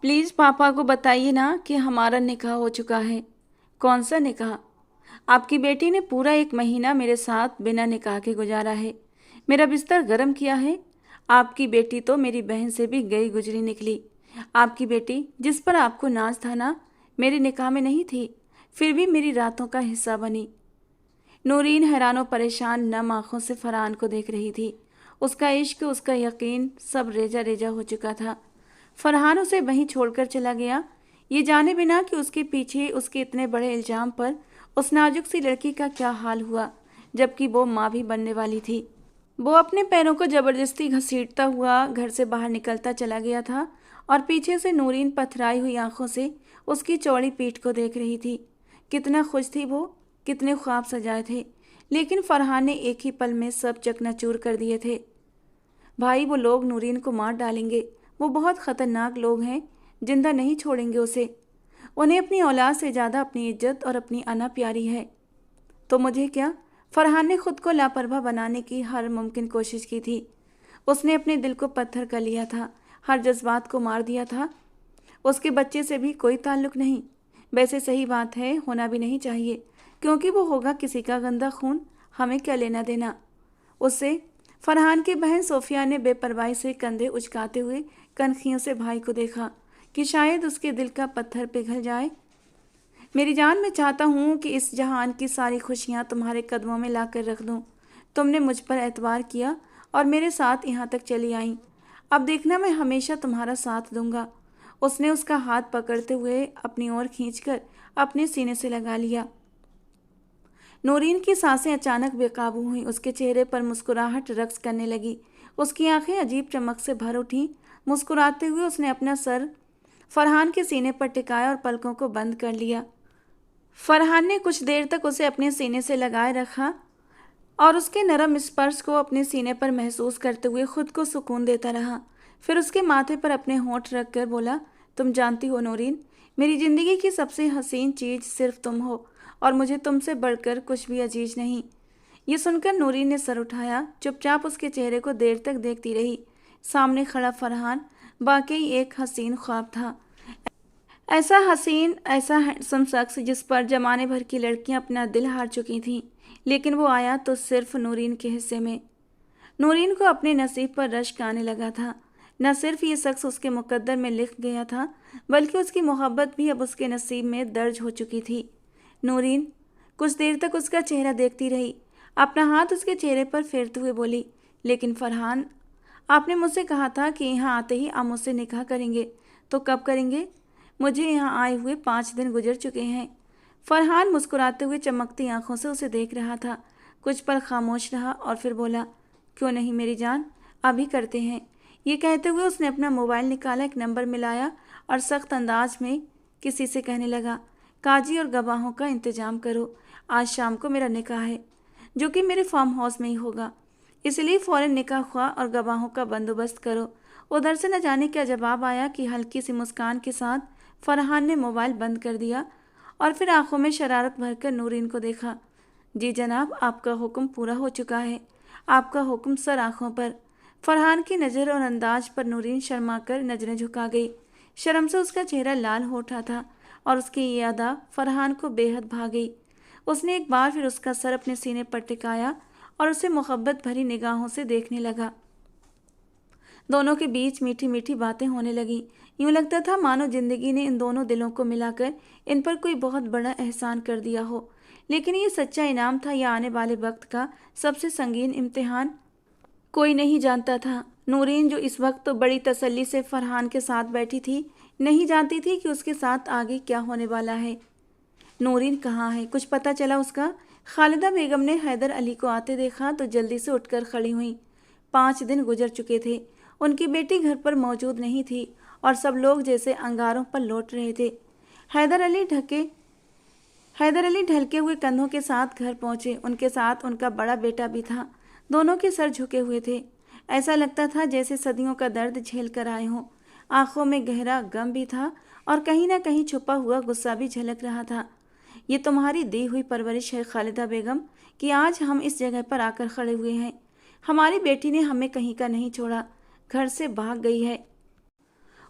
Please पापा को बताइए ना कि हमारा निकाह हो चुका है। कौन सा निकाह? आपकी बेटी ने पूरा 1 महीना मेरे साथ बिना निकाह के गुजारा है। मेरा बिस्तर गर्म किया है। आपकी बेटी तो मेरी बहन से भी गई गुजरी निकली। आपकी बेटी जिस पर आपको नाज था ना, मेरे निकाह में नहीं थी, फिर भी मेरी रातों का हिस्सा बनी। नूरीन हैरान और परेशान नम आंखों से फरहान को देख रही थी। उसका इश्क, उसका यकीन सब रेजा रेजा हो चुका था। फरहान उसे वहीं छोड़कर चला गया, ये जाने बिना कि उसके पीछे उसके इतने बड़े इल्जाम पर उस नाजुक सी लड़की का क्या हाल हुआ, जबकि वो माँ भी बनने वाली थी। वो अपने पैरों को जबरदस्ती घसीटता हुआ घर से बाहर निकलता चला गया था और पीछे से नूरीन पथराई हुई आंखों से उसकी चौड़ी पीठ को देख रही थी। कितना खुश थी वो, कितने ख्वाब सजाए थे, लेकिन फरहान ने एक ही पल में सब चकनाचूर कर दिए थे। भाई, वो लोग नूरीन को मार डालेंगे। वो बहुत खतरनाक लोग हैं, जिंदा नहीं छोड़ेंगे उसे। उन्हें अपनी औलाद से ज़्यादा अपनी इज्जत और अपनी अना प्यारी है। तो मुझे क्या? फरहान ने खुद को लापरवाह बनाने की हर मुमकिन कोशिश की थी। उसने अपने दिल को पत्थर कर लिया था, हर जज्बात को मार दिया था। उसके बच्चे से भी कोई ताल्लुक नहीं। वैसे सही बात है, होना भी नहीं चाहिए, क्योंकि वो होगा किसी का गंदा खून, हमें क्या लेना देना उससे। फरहान की बहन सोफिया ने बेपरवाही से कंधे उचकाते हुए कनखियों से भाई को देखा कि शायद उसके दिल का पत्थर पिघल जाए। मेरी जान, मैं चाहता हूँ कि इस जहान की सारी खुशियाँ तुम्हारे कदमों में लाकर रख दूँ। तुमने मुझ पर एतबार किया और मेरे साथ यहाँ तक चली आई। अब देखना, मैं हमेशा तुम्हारा साथ दूंगा। उसने उसका हाथ पकड़ते हुए अपनी ओर खींचकर अपने सीने से लगा लिया। नूरीन की सांसें अचानक बेकाबू हुईं। उसके चेहरे पर मुस्कुराहट रक्स करने लगी। उसकी आंखें अजीब चमक से भर उठीं। मुस्कुराते हुए उसने अपना सर फरहान के सीने पर टिकाया और पलकों को बंद कर लिया। फरहान ने कुछ देर तक उसे अपने सीने से लगाए रखा और उसके नरम स्पर्श को अपने सीने पर महसूस करते हुए खुद को सुकून देता रहा। फिर उसके माथे पर अपने होंठ रखकर बोला, तुम जानती हो नूरीन, मेरी जिंदगी की सबसे हसीन चीज सिर्फ तुम हो और मुझे तुमसे बढ़कर कुछ भी अजीज नहीं। ये सुनकर नूरीन ने सर उठाया, चुपचाप उसके चेहरे को देर तक देखती रही। सामने खड़ा फरहान वाकई एक हसीन ख्वाब था। ऐसा हसीन, ऐसा हैंडसम शख्स जिस पर जमाने भर की लड़कियां अपना दिल हार चुकी थीं, लेकिन वो आया तो सिर्फ नूरीन के हिस्से में। नूरीन को अपने नसीब पर रश्क आने लगा था। न सिर्फ ये शख्स उसके मुकद्दर में लिख गया था, बल्कि उसकी मोहब्बत भी अब उसके नसीब में दर्ज हो चुकी थी। नूरीन कुछ देर तक उसका चेहरा देखती रही, अपना हाथ उसके चेहरे पर फेरते हुए बोली, लेकिन फरहान, आपने मुझसे कहा था कि यहाँ आते ही आप मुझसे निकाह करेंगे, तो कब करेंगे? मुझे यहाँ आए हुए 5 दिन गुजर चुके हैं। फरहान मुस्कुराते हुए चमकती आंखों से उसे देख रहा था। कुछ पल खामोश रहा और फिर बोला, क्यों नहीं मेरी जान, अभी करते हैं। ये कहते हुए उसने अपना मोबाइल निकाला, एक नंबर मिलाया और सख्त अंदाज में किसी से कहने लगा, काजी और गवाहों का इंतजाम करो। आज शाम को मेरा निकाह है, जो कि मेरे फार्म हाउस में ही होगा, इसलिए फौरन निकाह ख्वाह और गवाहों का बंदोबस्त करो। उधर से न जाने क्या जवाब आया कि हल्की सी मुस्कान के साथ फरहान ने मोबाइल बंद कर दिया और फिर आंखों में शरारत भरकर नूरीन को देखा। जी जनाब, आपका हुक्म पूरा हो चुका है। आपका हुक्म सर आंखों पर। फरहान की नज़र और अंदाज पर नूरीन शर्मा कर नजरें झुका गई। शर्म से उसका चेहरा लाल हो उठा था और उसकी ये अदा फरहान को बेहद भा गई। उसने एक बार फिर उसका सर अपने सीने पर टिकाया और उसे मोहब्बत भरी निगाहों से देखने लगा। दोनों के बीच मीठी मीठी बातें होने लगी। यूं लगता था मानो जिंदगी ने इन दोनों दिलों को मिलाकर इन पर कोई बहुत बड़ा एहसान कर दिया हो। लेकिन ये सच्चा इनाम था या आने वाले वक्त का सबसे संगीन इम्तिहान, कोई नहीं जानता था। नूरीन, जो इस वक्त तो बड़ी तसल्ली से फरहान के साथ बैठी थी, नहीं जानती थी कि उसके साथ आगे क्या होने वाला है। नूरीन कहाँ है, कुछ पता चला उसका? खालिदा बेगम ने हैदर अली को आते देखा तो जल्दी से उठकर खड़ी हुई। 5 दिन गुजर चुके थे, उनकी बेटी घर पर मौजूद नहीं थी और सब लोग जैसे अंगारों पर लौट रहे थे। हैदर अली ढके हैदर अली ढलके हुए कंधों के साथ घर पहुंचे। उनके साथ उनका बड़ा बेटा भी था। दोनों के सर झुके हुए थे। ऐसा लगता था जैसे सदियों का दर्द झेल कर आए हों। आंखों में गहरा गम भी था और कहीं ना कहीं छुपा हुआ गुस्सा भी झलक रहा था। ये तुम्हारी दी हुई परवरिश है खालिदा बेगम, कि आज हम इस जगह पर आकर खड़े हुए हैं। हमारी बेटी ने हमें कहीं का नहीं छोड़ा, घर से भाग गई है।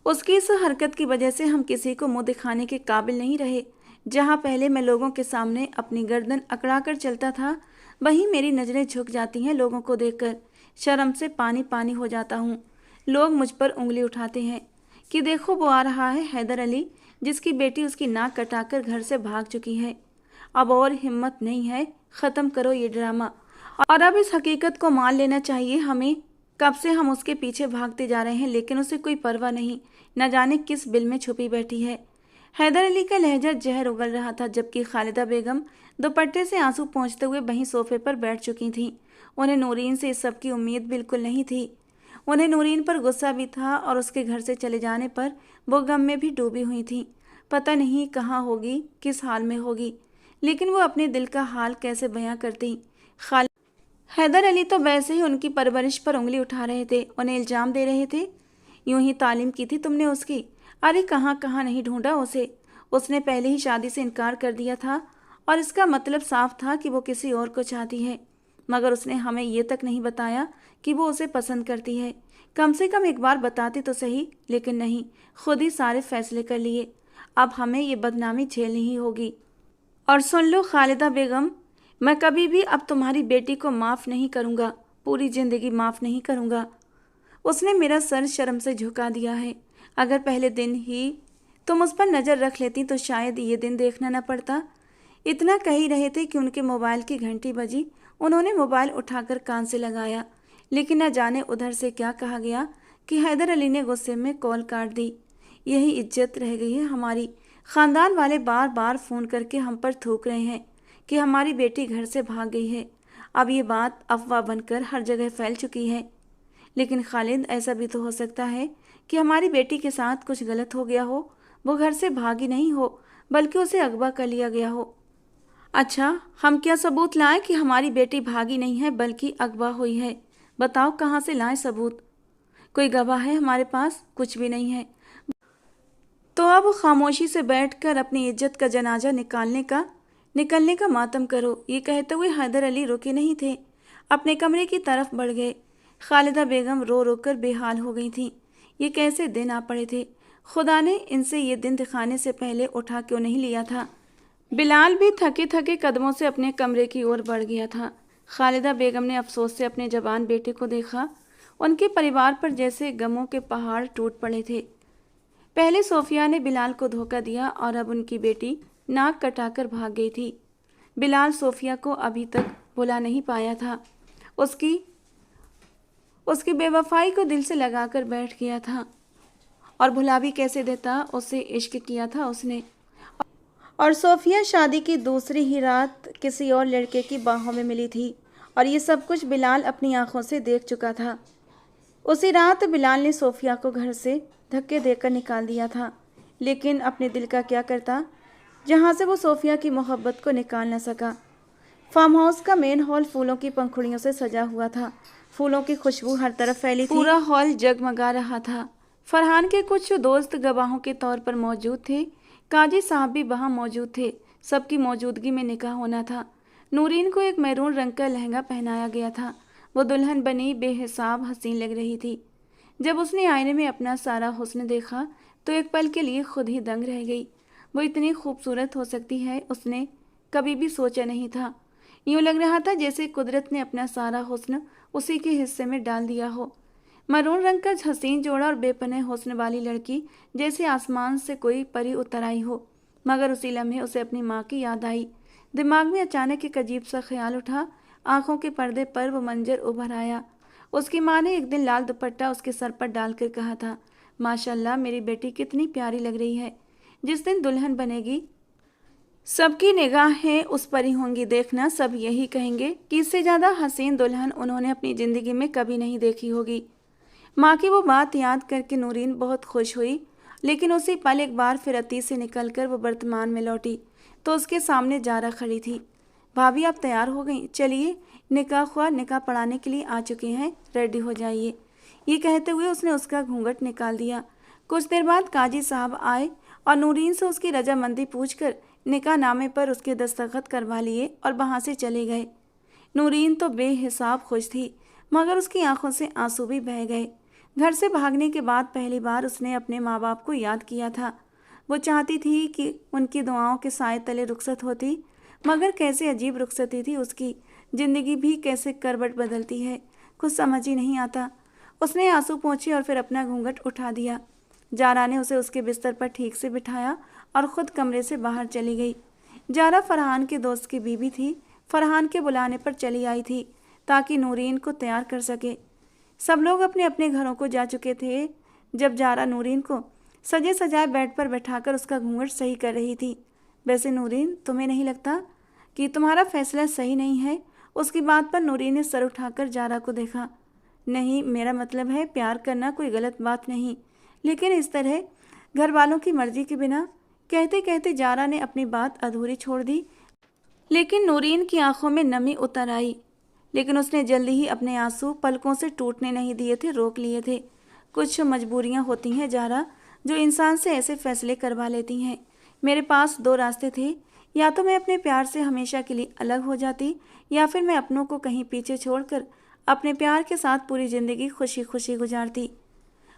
उसकी इस हरकत की वजह से हम किसी को मुंह दिखाने के काबिल नहीं रहे। जहाँ पहले मैं लोगों के सामने अपनी गर्दन अकड़ा कर चलता था, वहीं मेरी नज़रें झुक जाती हैं लोगों को देखकर। शर्म से पानी पानी हो जाता हूँ। लोग मुझ पर उंगली उठाते हैं कि देखो वो आ रहा है हैदर अली, जिसकी बेटी उसकी नाक कटाकर घर से भाग चुकी है। अब और हिम्मत नहीं है, ख़त्म करो ये ड्रामा। और अब इस हकीकत को मान लेना चाहिए हमें। कब से हम उसके पीछे भागते जा रहे हैं, लेकिन उसे कोई परवाह नहीं। न जाने किस बिल में छुपी बैठी है। हैदर अली का लहजा जहर उगल रहा था, जबकि खालिदा बेगम दुपट्टे से आंसू पोंछते हुए वहीं सोफे पर बैठ चुकी थीं। उन्हें नूरीन से इस सब की उम्मीद बिल्कुल नहीं थी। उन्हें नूरीन पर गुस्सा भी था और उसके घर से चले जाने पर वो गम में भी डूबी हुई थीं। पता नहीं कहाँ होगी, किस हाल में होगी, लेकिन वो अपने दिल का हाल कैसे बयां करती। हैदर अली तो वैसे ही उनकी परवरिश पर उंगली उठा रहे थे, उन्हें इल्ज़ाम दे रहे थे। यूं ही तालीम की थी तुमने उसकी। अरे कहाँ कहाँ नहीं ढूंढा उसे। उसने पहले ही शादी से इनकार कर दिया था और इसका मतलब साफ था कि वो किसी और को चाहती है। मगर उसने हमें ये तक नहीं बताया कि वो उसे पसंद करती है। कम से कम एक बार बताती तो सही, लेकिन नहीं, खुद ही सारे फैसले कर लिए। अब हमें ये बदनामी झेलनी ही होगी। और सुन लो खालिदा बेगम, मैं कभी भी अब तुम्हारी बेटी को माफ़ नहीं करूँगा, पूरी ज़िंदगी माफ़ नहीं करूँगा। उसने मेरा सर शर्म से झुका दिया है। अगर पहले दिन ही तुम उस पर नज़र रख लेती तो शायद ये दिन देखना न पड़ता। इतना कह ही रहे थे कि उनके मोबाइल की घंटी बजी। उन्होंने मोबाइल उठाकर कान से लगाया, लेकिन न जाने उधर से क्या कहा गया कि हैदर अली ने गुस्से में कॉल काट दी। यही इज्जत रह गई है हमारी। ख़ानदान वाले बार बार फ़ोन करके हम पर थूक रहे हैं कि हमारी बेटी घर से भाग गई है। अब ये बात अफवाह बनकर हर जगह फैल चुकी है। लेकिन खालिद, ऐसा भी तो हो सकता है कि हमारी बेटी के साथ कुछ गलत हो गया हो। वो घर से भागी नहीं हो, बल्कि उसे अगवा कर लिया गया हो। अच्छा, हम क्या सबूत लाएं कि हमारी बेटी भागी नहीं है बल्कि अगवा हुई है? बताओ कहाँ से लाएं सबूत? कोई गवाह है हमारे पास? कुछ भी नहीं है। तो अब खामोशी से बैठकर अपनी इज्जत का जनाजा निकलने का मातम करो। ये कहते हुए हैदर अली रुके नहीं थे, अपने कमरे की तरफ बढ़ गए। खालिदा बेगम रो रो कर बेहाल हो गई थीं। ये कैसे दिन आ पड़े थे। खुदा ने इनसे ये दिन दिखाने से पहले उठा क्यों नहीं लिया था। बिलाल भी थके थके कदमों से अपने कमरे की ओर बढ़ गया था। खालिदा बेगम ने अफसोस से अपने जवान बेटे को देखा। उनके परिवार पर जैसे गमों के पहाड़ टूट पड़े थे। पहले सोफिया ने बिलाल को धोखा दिया और अब उनकी बेटी नाक कटाकर भाग गई थी। बिलाल सोफिया को अभी तक भुला नहीं पाया था। उसकी उसकी बेवफाई को दिल से लगाकर बैठ गया था। और भुला भी कैसे देता, उससे इश्क किया था उसने। और सोफिया शादी की दूसरी ही रात किसी और लड़के की बाहों में मिली थी। और ये सब कुछ बिलाल अपनी आंखों से देख चुका था। उसी रात बिलाल ने सोफिया को घर से धक्के देकर निकाल दिया था। लेकिन अपने दिल का क्या करता, जहाँ से वो सोफिया की मोहब्बत को निकाल न सका। फार्म हाउस का मेन हॉल फूलों की पंखुड़ियों से सजा हुआ था। फूलों की खुशबू हर तरफ फैली थी। पूरा हॉल जगमगा रहा था। फरहान के कुछ दोस्त गवाहों के तौर पर मौजूद थे। काजी साहब भी वहाँ मौजूद थे। सबकी मौजूदगी में निकाह होना था। नूरीन को एक मैरून रंग का लहंगा पहनाया गया था। वो दुल्हन बनी बेहिसाब हसीन लग रही थी। जब उसने आईने में अपना सारा हुस्न देखा तो एक पल के लिए खुद ही दंग रह गई। वो इतनी खूबसूरत हो सकती है, उसने कभी भी सोचा नहीं था। यूँ लग रहा था जैसे कुदरत ने अपना सारा हुस्न उसी के हिस्से में डाल दिया हो। मरून रंग का हसीन जोड़ा और बेपनाह हुस्न वाली लड़की, जैसे आसमान से कोई परी उतर आई हो। मगर उसी लम्हे उसे अपनी माँ की याद आई। दिमाग में अचानक एक अजीब सा ख्याल उठा। आंखों के पर्दे पर वो मंजर उभर आया। उसकी माँ ने एक दिन लाल दुपट्टा उसके सर पर डालकर कहा था, माशाल्लाह मेरी बेटी कितनी प्यारी लग रही है। जिस दिन दुल्हन बनेगी सबकी निगाहें उस पर ही होंगी। देखना, सब यही कहेंगे कि इससे ज़्यादा हसीन दुल्हन उन्होंने अपनी ज़िंदगी में कभी नहीं देखी होगी। माँ की वो बात याद करके नूरीन बहुत खुश हुई। लेकिन उसी पल एक बार फिर अतीत से निकलकर वो वर्तमान में लौटी तो उसके सामने जारा खड़ी थी। भाभी, आप तैयार हो गई? चलिए, निकाह ख्वाह निकाह पढ़ाने के लिए आ चुके हैं, रेडी हो जाइए। ये कहते हुए उसने उसका घूंघट निकाल दिया। कुछ देर बाद काजी साहब आए और नूरीन से उसकी रजामंदी पूछकर निकाह नामे पर उसके दस्तखत करवा लिए और वहाँ से चले गए। नूरीन तो बेहिसाब खुश थी, मगर उसकी आंखों से आंसू भी बह गए। घर से भागने के बाद पहली बार उसने अपने माँ बाप को याद किया था। वो चाहती थी कि उनकी दुआओं के साए तले रुखसत होती, मगर कैसे अजीब रुखसती थी उसकी। जिंदगी भी कैसे करवट बदलती है, कुछ समझ ही नहीं आता। उसने आंसू पोंछे और फिर अपना घूंघट उठा दिया। जारा ने उसे उसके बिस्तर पर ठीक से बिठाया और खुद कमरे से बाहर चली गई। जारा फरहान के दोस्त की बीवी थी। फरहान के बुलाने पर चली आई थी ताकि नूरीन को तैयार कर सके। सब लोग अपने अपने घरों को जा चुके थे जब जारा नूरीन को सजे सजाए बेड पर बैठाकर उसका घूंघट सही कर रही थी। वैसे नूरीन, तुम्हें नहीं लगता कि तुम्हारा फैसला सही नहीं है? उसकी बात पर नूरीन ने सर उठाकर जारा को देखा। नहीं, मेरा मतलब है प्यार करना कोई गलत बात नहीं, लेकिन इस तरह घर वालों की मर्जी के बिना। कहते कहते जारा ने अपनी बात अधूरी छोड़ दी, लेकिन नूरीन की आंखों में नमी उतर आई। लेकिन उसने जल्दी ही अपने आंसू पलकों से टूटने नहीं दिए थे, रोक लिए थे। कुछ मजबूरियां होती हैं जारा, जो इंसान से ऐसे फैसले करवा लेती हैं। मेरे पास दो रास्ते थे, या तो मैं अपने प्यार से हमेशा के लिए अलग हो जाती, या फिर मैं अपनों को कहीं पीछे छोड़कर अपने प्यार के साथ पूरी ज़िंदगी खुशी खुशी गुजारती।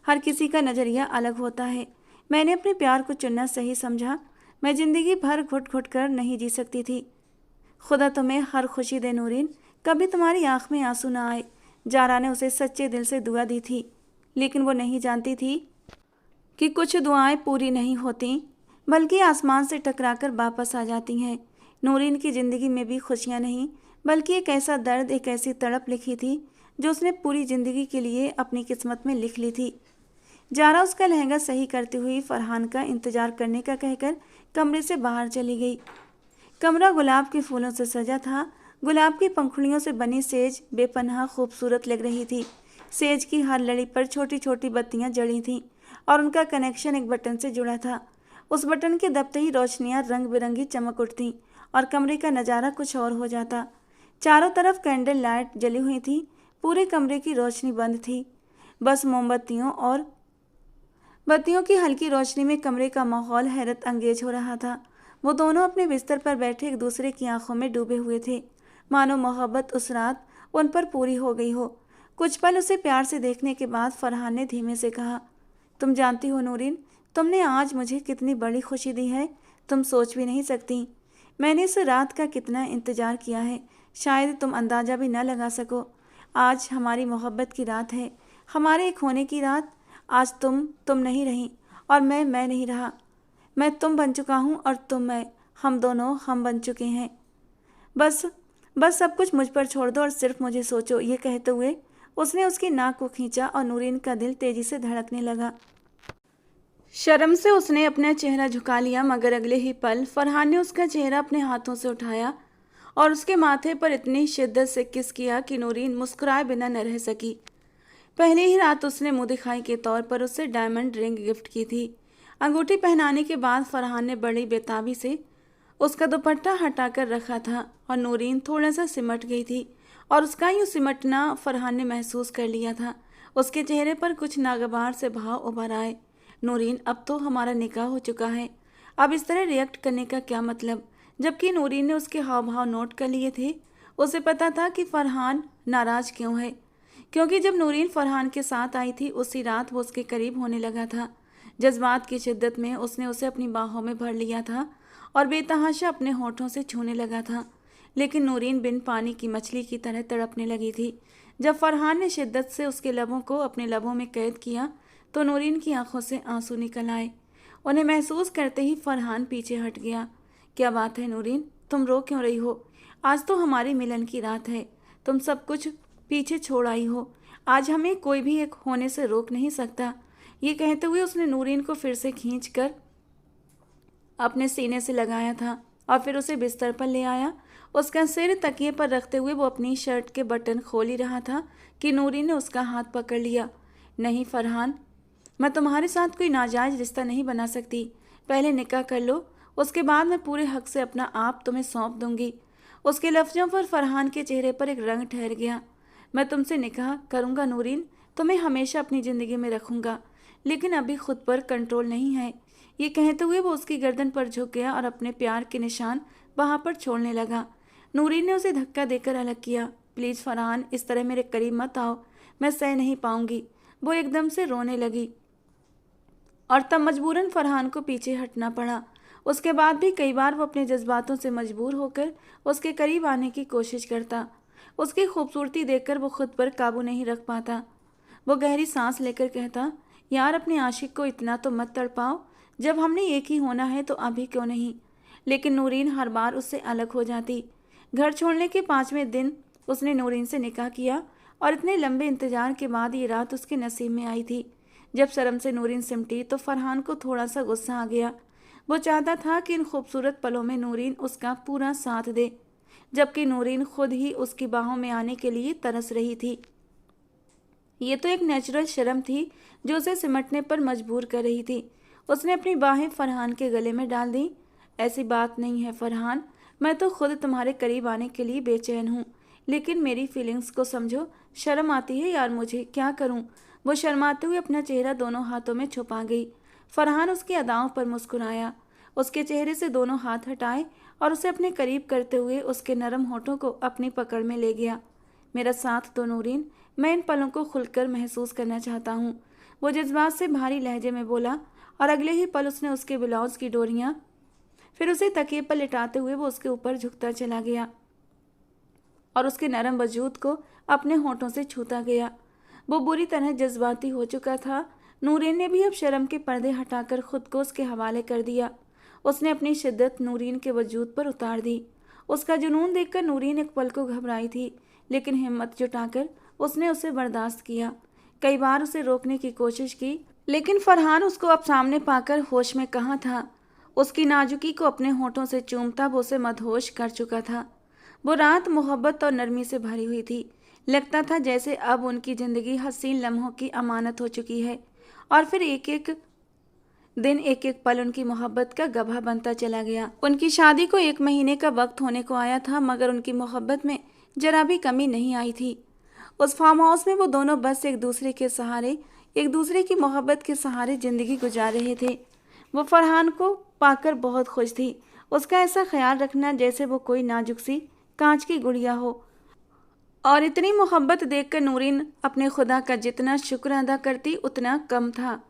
हर किसी का नज़रिया अलग होता है। मैंने अपने प्यार को चुनना सही समझा। मैं ज़िंदगी भर घुट घुट कर नहीं जी सकती थी। खुदा तुम्हें हर खुशी दे नूरीन, कभी तुम्हारी आंख में आंसू ना आए। जारा ने उसे सच्चे दिल से दुआ दी थी, लेकिन वो नहीं जानती थी कि कुछ दुआएं पूरी नहीं होती, बल्कि आसमान से टकराकर वापस आ जाती हैं। नूरीन की ज़िंदगी में भी खुशियां नहीं, बल्कि एक ऐसा दर्द, एक ऐसी तड़प लिखी थी जो उसने पूरी ज़िंदगी के लिए अपनी किस्मत में लिख ली थी। जारा उसका लहंगा सही करती हुई फरहान का इंतजार करने का कहकर कमरे से बाहर चली गई। कमरा गुलाब के फूलों से सजा था। गुलाब की पंखुड़ियों से बनी सेज बेपनाह खूबसूरत लग रही थी। सेज की हर लड़ी पर छोटी छोटी बत्तियां जड़ी थीं और उनका कनेक्शन एक बटन से जुड़ा था। उस बटन के दबते ही रोशनियां रंग बिरंगी चमक उठतीं और कमरे का नज़ारा कुछ और हो जाता। चारों तरफ कैंडल लाइट जली हुई थी। पूरे कमरे की रोशनी बंद थी, बस मोमबत्तियों और बत्तियों की हल्की रोशनी में कमरे का माहौल हैरत अंगेज हो रहा था। वो दोनों अपने बिस्तर पर बैठे एक दूसरे की आंखों में डूबे हुए थे, मानो मोहब्बत उस रात उन पर पूरी हो गई हो। कुछ पल उसे प्यार से देखने के बाद फरहान ने धीमे से कहा, तुम जानती हो नूरीन, तुमने आज मुझे कितनी बड़ी खुशी दी है, तुम सोच भी नहीं सकती। मैंने इस रात का कितना इंतजार किया है, शायद तुम अंदाज़ा भी न लगा सको। आज हमारी मोहब्बत की रात है, हमारे एक होने की रात। आज तुम नहीं रही और मैं नहीं रहा। मैं तुम बन चुका हूँ और तुम मैं, हम दोनों हम बन चुके हैं। बस बस सब कुछ मुझ पर छोड़ दो और सिर्फ मुझे सोचो। ये कहते हुए उसने उसकी नाक को खींचा और नूरीन का दिल तेजी से धड़कने लगा। शर्म से उसने अपना चेहरा झुका लिया, मगर अगले ही पल फरहान ने उसका चेहरा अपने हाथों से उठाया और उसके माथे पर इतनी शिद्दत से किस किया कि नूरीन मुस्कुराए बिना न रह सकी। पहले ही रात उसने मुँह दिखाई के तौर पर उससे डायमंड रिंग गिफ्ट की थी। अंगूठी पहनाने के बाद फरहान ने बड़ी बेताबी से उसका दुपट्टा हटाकर रखा था और नूरीन थोड़ा सा सिमट गई थी और उसका यूँ सिमटना फरहान ने महसूस कर लिया था। उसके चेहरे पर कुछ नागवार से भाव उभर आए। नूरीन, अब तो हमारा निकाह हो चुका है, अब इस तरह रिएक्ट करने का क्या मतलब? जबकि नूरीन ने उसके हाव भाव नोट कर लिए थे। उसे पता था कि फरहान नाराज़ क्यों है, क्योंकि जब नूरीन फरहान के साथ आई थी उसी रात वो उसके करीब होने लगा था। जज्बात की शिद्दत में उसने उसे अपनी बाहों में भर लिया था और बेतहाशा अपने होठों से छूने लगा था। लेकिन नूरीन बिन पानी की मछली की तरह तड़पने लगी थी। जब फरहान ने शिद्दत से उसके लबों को अपने लबों में कैद किया तो नूरीन की आंखों से आंसू निकल आए। उन्हें महसूस करते ही फरहान पीछे हट गया। क्या बात है नूरीन, तुम रो क्यों रही हो? आज तो हमारी मिलन की रात है, तुम सब कुछ पीछे छोड़ आई हो। आज हमें कोई भी एक होने से रोक नहीं सकता। ये कहते हुए उसने नूरीन को फिर से खींचकर अपने सीने से लगाया था और फिर उसे बिस्तर पर ले आया। उसका सिर तकिए पर रखते हुए वो अपनी शर्ट के बटन खोल ही रहा था कि नूरीन ने उसका हाथ पकड़ लिया। नहीं फरहान, मैं तुम्हारे साथ कोई नाजायज़ रिश्ता नहीं बना सकती। पहले निकाह कर लो, उसके बाद मैं पूरे हक से अपना आप तुम्हें सौंप दूंगी। उसके लफ्ज़ों पर फरहान के चेहरे पर एक रंग ठहर गया। मैं तुमसे निकाह करूँगा नूरीन, तुम्हें हमेशा अपनी ज़िंदगी में रखूँगा, लेकिन अभी खुद पर कंट्रोल नहीं है। ये कहते हुए वो उसकी गर्दन पर झुक गया और अपने प्यार के निशान वहाँ पर छोड़ने लगा। नूरीन ने उसे धक्का देकर अलग किया। प्लीज़ फरहान, इस तरह मेरे करीब मत आओ, मैं सह नहीं पाऊँगी। वो एकदम से रोने लगी और तब मजबूरन फरहान को पीछे हटना पड़ा। उसके बाद भी कई बार वो अपने जज्बातों से मजबूर होकर उसके करीब आने की कोशिश करता। उसकी खूबसूरती देखकर वो खुद पर काबू नहीं रख पाता। वो गहरी सांस लेकर कहता, यार अपने आशिक को इतना तो मत तड़पाओ, जब हमने एक ही होना है तो अभी क्यों नहीं। लेकिन नूरीन हर बार उससे अलग हो जाती। घर छोड़ने के 5वें दिन उसने नूरीन से निकाह किया और इतने लंबे इंतजार के बाद ये रात उसके नसीब में आई थी। जब शर्म से नूरीन सिमटी तो फरहान को थोड़ा सा गुस्सा आ गया। वो चाहता था कि इन खूबसूरत पलों में नूरीन उसका पूरा साथ दे, जबकि नूरीन खुद ही उसकी बाहों में आने के लिए तरस रही थी। ये तो एक नेचुरल शर्म थी जो उसे सिमटने पर मजबूर कर रही थी। उसने अपनी बाहें फरहान के गले में डाल दी। ऐसी बात नहीं है फरहान, मैं तो खुद तुम्हारे करीब आने के लिए बेचैन हूँ, लेकिन मेरी फीलिंग्स को समझो। शर्म आती है यार मुझे, क्या करूँ। वो शर्माते हुए अपना चेहरा दोनों हाथों में छुपा गई। फरहान उसकी अदाओं पर मुस्कुराया, उसके चेहरे से दोनों हाथ हटाए और उसे अपने करीब करते हुए उसके नरम होठों को अपनी पकड़ में ले गया। मेरा साथ दो नूरीन, मैं इन पलों को खुलकर महसूस करना चाहता हूँ, वो जज्बात से भारी लहजे में बोला। और अगले ही पल उसने उसके ब्लाउज की डोरियां, फिर उसे तकिए पर लिटाते हुए वो उसके ऊपर झुकता चला गया और उसके नरम वजूद को अपने होठों से छूता गया। वो बुरी तरह जज्बाती हो चुका था। नूरीन ने भी अब शर्म के पर्दे हटाकर खुद को उसके हवाले कर दिया। उसने अपनी शिद्दत नूरीन के वजूद पर उतार दी। उसका जुनून देखकर नूरीन एक पल को घबराई थी, लेकिन हिम्मत जुटाकर उसने उसे बर्दाश्त किया। कई बार उसे रोकने की कोशिश की, लेकिन फरहान उसको अब सामने पाकर होश में कहाँ था। उसकी नाजुकी को अपने होठों से चूमता वो उसे मदहोश कर चुका था। वो रात मोहब्बत और नरमी से भरी हुई थी। लगता था जैसे अब उनकी जिंदगी हसीन लम्हों की अमानत हो चुकी है और फिर एक एक दिन एक एक पल उनकी मोहब्बत का गवाह बनता चला गया। उनकी शादी को 1 महीने का वक्त होने को आया था, मगर उनकी मोहब्बत में जरा भी कमी नहीं आई थी। उस फार्म हाउस में वो दोनों बस एक दूसरे के सहारे, एक दूसरे की मोहब्बत के सहारे जिंदगी गुजार रहे थे। वो फरहान को पाकर बहुत खुश थी। उसका ऐसा ख्याल रखना जैसे वो कोई नाजुक सी कांच की गुड़िया हो। और इतनी मोहब्बत देखकर नूरीन अपने खुदा का जितना शुक्र अदा करती उतना कम था।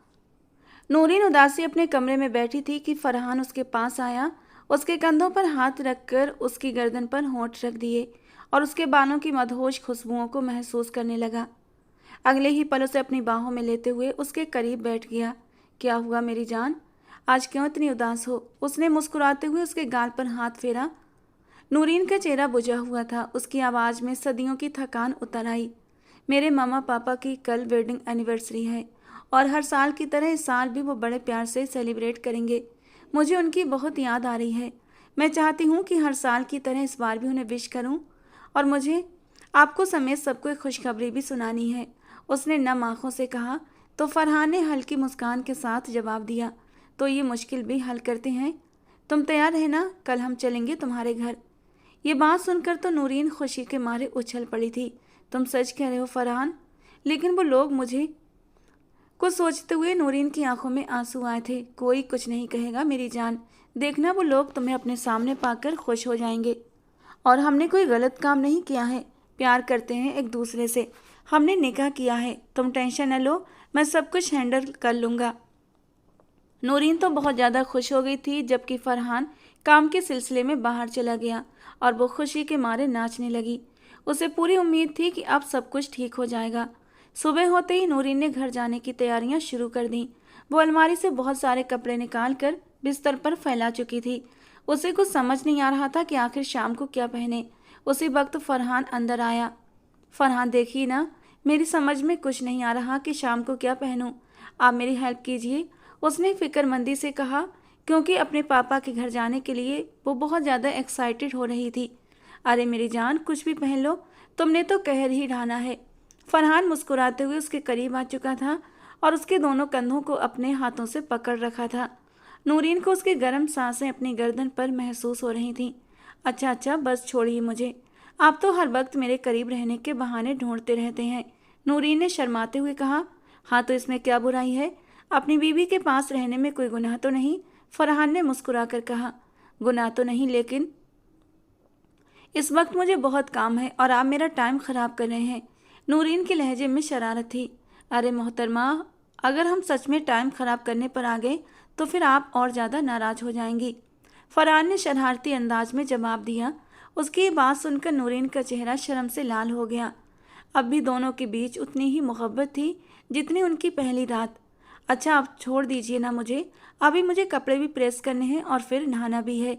नूरीन उदासी अपने कमरे में बैठी थी कि फरहान उसके पास आया। उसके कंधों पर हाथ रखकर उसकी गर्दन पर होंठ रख दिए और उसके बालों की मदहोश खुशबुओं को महसूस करने लगा। अगले ही पल उसे अपनी बाहों में लेते हुए उसके करीब बैठ गया। क्या हुआ मेरी जान, आज क्यों इतनी उदास हो। उसने मुस्कुराते हुए उसके गाल पर हाथ फेरा। नूरीन का चेहरा बुझा हुआ था। उसकी आवाज़ में सदियों की थकान उतर आई। मेरे मामा पापा की कल वेडिंग एनिवर्सरी है और हर साल की तरह इस साल भी वो बड़े प्यार से सेलिब्रेट करेंगे। मुझे उनकी बहुत याद आ रही है। मैं चाहती हूँ कि हर साल की तरह इस बार भी उन्हें विश करूँ और मुझे आपको समेत सबको एक खुशखबरी भी सुनानी है, उसने नम आंखों से कहा। तो फरहान ने हल्की मुस्कान के साथ जवाब दिया, तो ये मुश्किल भी हल करते हैं। तुम तैयार है ना, कल हम चलेंगे तुम्हारे घर। ये बात सुनकर तो नूरीन खुशी के मारे उछल पड़ी थी। तुम सच कह रहे हो फरहान? लेकिन वो लोग मुझे, कुछ सोचते हुए नूरीन की आंखों में आंसू आए थे। कोई कुछ नहीं कहेगा मेरी जान, देखना वो लोग तुम्हें अपने सामने पाकर खुश हो जाएंगे। और हमने कोई गलत काम नहीं किया है, प्यार करते हैं एक दूसरे से, हमने निकाह किया है। तुम टेंशन न लो, मैं सब कुछ हैंडल कर लूँगा। नूरीन तो बहुत ज़्यादा खुश हो गई थी, जबकि फरहान काम के सिलसिले में बाहर चला गया और वो खुशी के मारे नाचने लगी। उसे पूरी उम्मीद थी कि अब सब कुछ ठीक हो जाएगा। सुबह होते ही नूरीन ने घर जाने की तैयारियां शुरू कर दी। वो अलमारी से बहुत सारे कपड़े निकाल कर बिस्तर पर फैला चुकी थी। उसे कुछ समझ नहीं आ रहा था कि आखिर शाम को क्या पहने। उसी वक्त फरहान अंदर आया। फरहान देखिए ना, मेरी समझ में कुछ नहीं आ रहा कि शाम को क्या पहनूं, आप मेरी हेल्प कीजिए, उसने फिक्रमंदी से कहा, क्योंकि अपने पापा के घर जाने के लिए वो बहुत ज़्यादा एक्साइटेड हो रही थी। अरे मेरी जान, कुछ भी पहन लो, तुमने तो कहर ही ढाना है। फरहान मुस्कुराते हुए उसके करीब आ चुका था और उसके दोनों कंधों को अपने हाथों से पकड़ रखा था। नूरीन को उसकी गर्म सांसें अपनी गर्दन पर महसूस हो रही थीं। अच्छा अच्छा, बस छोड़िए मुझे, आप तो हर वक्त मेरे करीब रहने के बहाने ढूंढते रहते हैं, नूरीन ने शर्माते हुए कहा। हाँ तो इसमें क्या बुराई है, अपनी बीवी के पास रहने में कोई गुनाह तो नहीं, फरहान ने मुस्कुराकर कहा। गुनाह तो नहीं, लेकिन इस वक्त मुझे बहुत काम है और आप मेरा टाइम ख़राब कर रहे हैं। नूरीन के लहजे में शरारत थी। अरे मोहतरमा, अगर हम सच में टाइम खराब करने पर आ गए तो फिर आप और ज़्यादा नाराज़ हो जाएंगी। फरहान ने शरारती अंदाज में जवाब दिया। उसकी ये बात सुनकर नूरीन का चेहरा शर्म से लाल हो गया। अब भी दोनों के बीच उतनी ही मोहब्बत थी जितनी उनकी पहली रात। अच्छा, अब छोड़ दीजिए ना मुझे, अभी मुझे कपड़े भी प्रेस करने हैं और फिर नहाना भी है।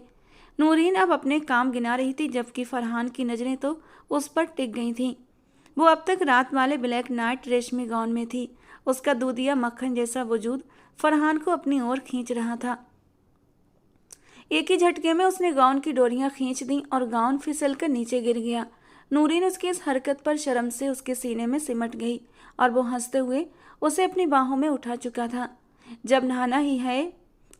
नूरीन अब अपने काम गिना रही थी, जबकि फरहान की नज़रें तो उस पर टिक गई थीं। वो अब तक रात वाले ब्लैक नाइट रेशमी गाउन में थी। उसका दूधिया मक्खन जैसा वजूद फरहान को अपनी ओर खींच रहा था। एक ही झटके में उसने गाउन की डोरियां खींच दी और गाउन फिसल कर नीचे गिर गया। नूरीन उसकी इस हरकत पर शर्म से उसके सीने में सिमट गई और वो हंसते हुए उसे अपनी बाहों में उठा चुका था। जब नहाना ही है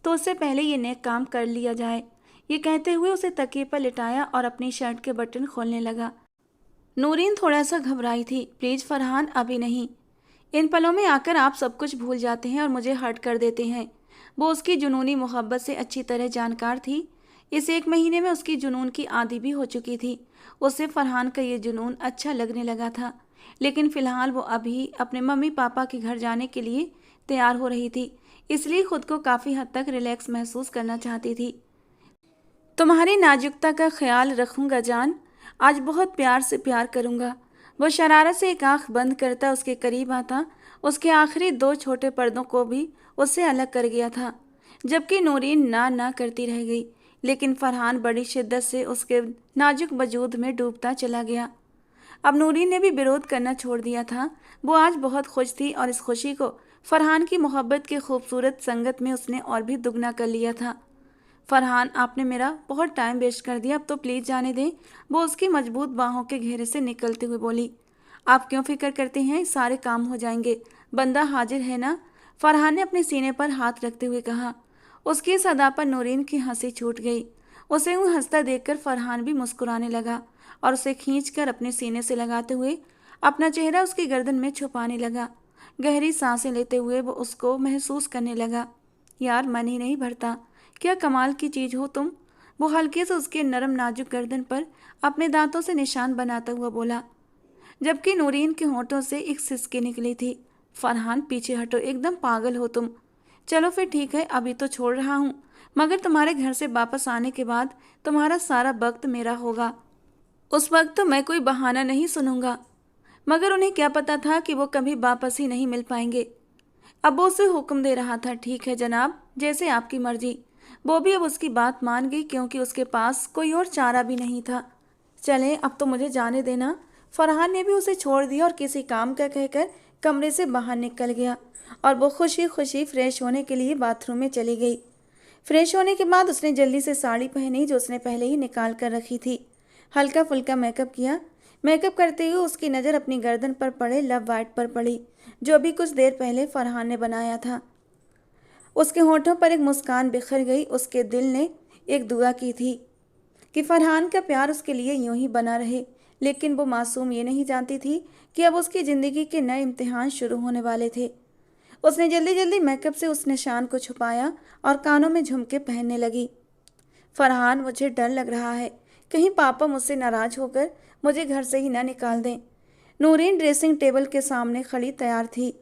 तो उससे पहले ये नेक काम कर लिया जाए। ये कहते हुए उसे तकिए पर लिटाया और अपनी शर्ट के बटन खोलने लगा। नूरीन थोड़ा सा घबराई थी। प्लीज फरहान, अभी नहीं। इन पलों में आकर आप सब कुछ भूल जाते हैं और मुझे हर्ट कर देते हैं। वो उसकी जुनूनी मोहब्बत से अच्छी तरह जानकार थी। इस एक महीने में उसकी जुनून की आदी भी हो चुकी थी। उसे फरहान का ये जुनून अच्छा लगने लगा था, लेकिन फिलहाल वो अभी अपने मम्मी पापा के घर जाने के लिए तैयार हो रही थी, इसलिए खुद को काफ़ी हद तक रिलैक्स महसूस करना चाहती थी। तुम्हारी नाजुकता का ख्याल रखूंगा जान, आज बहुत प्यार से प्यार करूंगा। वो शरारत से एक आंख बंद करता उसके करीब आता, उसके आखिरी दो छोटे पर्दों को भी उससे अलग कर गया था, जबकि नूरीन ना ना करती रह गई। लेकिन फरहान बड़ी शिद्दत से उसके नाजुक वजूद में डूबता चला गया। अब नूरीन ने भी विरोध करना छोड़ दिया था। वो आज बहुत खुश थी और इस खुशी को फरहान की मोहब्बत के खूबसूरत संगत में उसने और भी दुगना कर लिया था। फरहान, आपने मेरा बहुत टाइम वेस्ट कर दिया, अब तो प्लीज़ जाने दें। वो उसकी मजबूत बाहों के घेरे से निकलते हुए बोली। आप क्यों फिक्र करते हैं, सारे काम हो जाएंगे, बंदा हाजिर है ना। फरहान ने अपने सीने पर हाथ रखते हुए कहा। उसकी इस अदा पर नूरीन की हंसी छूट गई। उसे यूं हंसता देखकर फरहान भी मुस्कुराने लगा और उसे खींचकर अपने सीने से लगाते हुए अपना चेहरा उसकी गर्दन में छुपाने लगा। गहरी सांसें लेते हुए वो उसको महसूस करने लगा। यार, मन ही नहीं भरता, क्या कमाल की चीज़ हो तुम। वो हल्के से उसके नरम नाजुक गर्दन पर अपने दांतों से निशान बनाता हुआ बोला, जबकि नूरीन के होठों से एक सिसकी निकली थी। फरहान, पीछे हटो, एकदम पागल हो तुम। चलो फिर ठीक है, अभी तो छोड़ रहा हूँ, मगर तुम्हारे घर से वापस आने के बाद तुम्हारा सारा वक्त मेरा होगा। उस वक्त तो मैं कोई बहाना नहीं सुनूंगा। मगर उन्हें क्या पता था कि वो कभी वापस ही नहीं मिल पाएंगे। अब वो उसे हुक्म दे रहा था, ठीक है जनाब, जैसे आपकी मर्जी। वो भी अब उसकी बात मान गई, क्योंकि उसके पास कोई और चारा भी नहीं था। चलें, अब तो मुझे जाने देना। फरहान ने भी उसे छोड़ दिया और किसी काम का कहकर कमरे से बाहर निकल गया और वो खुशी खुशी फ्रेश होने के लिए बाथरूम में चली गई। फ्रेश होने के बाद उसने जल्दी से साड़ी पहनी जो उसने पहले ही निकाल कर रखी थी। हल्का फुल्का मेकअप किया। मेकअप करते हुए उसकी नज़र अपनी गर्दन पर पड़े लव वाइट पर पड़ी, जो अभी कुछ देर पहले फरहान ने बनाया था। उसके होठों पर एक मुस्कान बिखर गई। उसके दिल ने एक दुआ की थी कि फरहान का प्यार उसके लिए यूं ही बना रहे, लेकिन वो मासूम ये नहीं जानती थी कि अब उसकी ज़िंदगी के नए इम्तिहान शुरू होने वाले थे। उसने जल्दी जल्दी मेकअप से उस निशान को छुपाया और कानों में झुमके पहनने लगी। फरहान, मुझे डर लग रहा है, कहीं पापा मुझसे नाराज़ होकर मुझे घर से ही ना निकाल दें। नूरीन ड्रेसिंग टेबल के सामने खड़ी तैयार थी।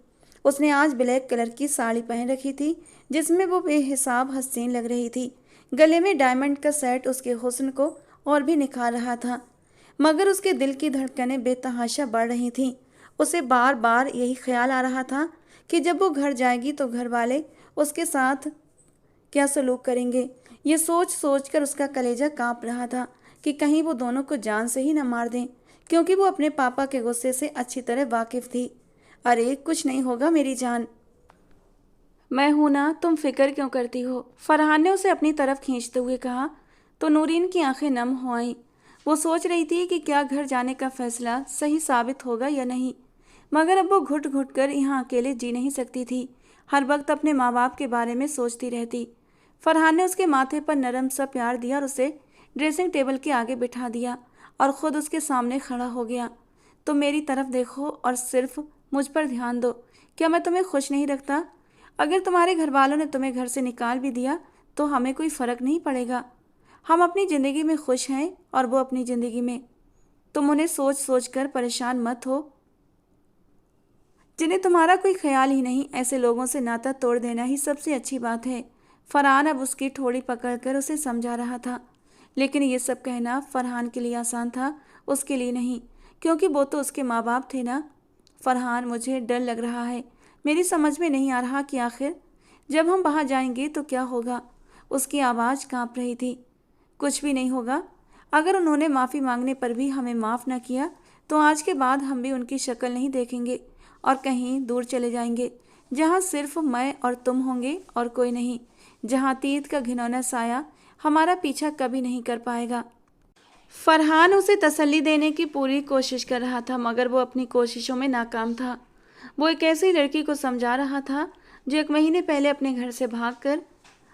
उसने आज ब्लैक कलर की साड़ी पहन रखी थी, जिसमें वो बेहिसाब हसीन लग रही थी। गले में डायमंड का सेट उसके हुस्न को और भी निखार रहा था, मगर उसके दिल की धड़कनें बेतहाशा बढ़ रही थीं। उसे बार बार यही ख्याल आ रहा था कि जब वो घर जाएगी तो घर वाले उसके साथ क्या सलूक करेंगे। ये सोच सोच कर उसका कलेजा कांप रहा था कि कहीं वो दोनों को जान से ही न मार दें, क्योंकि वो अपने पापा के गुस्से से अच्छी तरह वाकिफ थी। अरे कुछ नहीं होगा मेरी जान, मैं हूं ना, तुम फिक्र क्यों करती हो। फरहान ने उसे अपनी तरफ खींचते हुए कहा। तो नूरीन की आंखें नम हो आईं। वो सोच रही थी कि क्या घर जाने का फैसला सही साबित होगा या नहीं, मगर अब वो घुट घुट कर यहाँ अकेले जी नहीं सकती थी। हर वक्त अपने माँ बाप के बारे में सोचती रहती। फरहान ने उसके माथे पर नरम सा प्यार दिया और उसे ड्रेसिंग टेबल के आगे बिठा दिया और ख़ुद उसके सामने खड़ा हो गया। तो मेरी तरफ देखो और सिर्फ मुझ पर ध्यान दो। क्या मैं तुम्हें खुश नहीं रखता? अगर तुम्हारे घर वालों ने तुम्हें घर से निकाल भी दिया तो हमें कोई फ़र्क नहीं पड़ेगा। हम अपनी ज़िंदगी में खुश हैं और वो अपनी ज़िंदगी में। तुम उन्हें सोच सोच कर परेशान मत हो। जिन्हें तुम्हारा कोई ख्याल ही नहीं, ऐसे लोगों से नाता तोड़ देना ही सबसे अच्छी बात है। फरहान अब उसकी ठोड़ी पकड़कर उसे समझा रहा था, लेकिन ये सब कहना फरहान के लिए आसान था, उसके लिए नहीं, क्योंकि वो तो उसके माँ बाप थे ना। फरहान, मुझे डर लग रहा है। मेरी समझ में नहीं आ रहा कि आखिर जब हम वहाँ जाएंगे तो क्या होगा। उसकी आवाज़ कांप रही थी। कुछ भी नहीं होगा। अगर उन्होंने माफ़ी मांगने पर भी हमें माफ़ न किया तो आज के बाद हम भी उनकी शक्ल नहीं देखेंगे और कहीं दूर चले जाएंगे, जहाँ सिर्फ मैं और तुम होंगे और कोई नहीं, जहाँ अतीत का घिनौना साया हमारा पीछा कभी नहीं कर पाएगा। फरहान उसे तसल्ली देने की पूरी कोशिश कर रहा था, मगर वो अपनी कोशिशों में नाकाम था। वो एक ऐसी लड़की को समझा रहा था जो 1 महीने पहले अपने घर से भागकर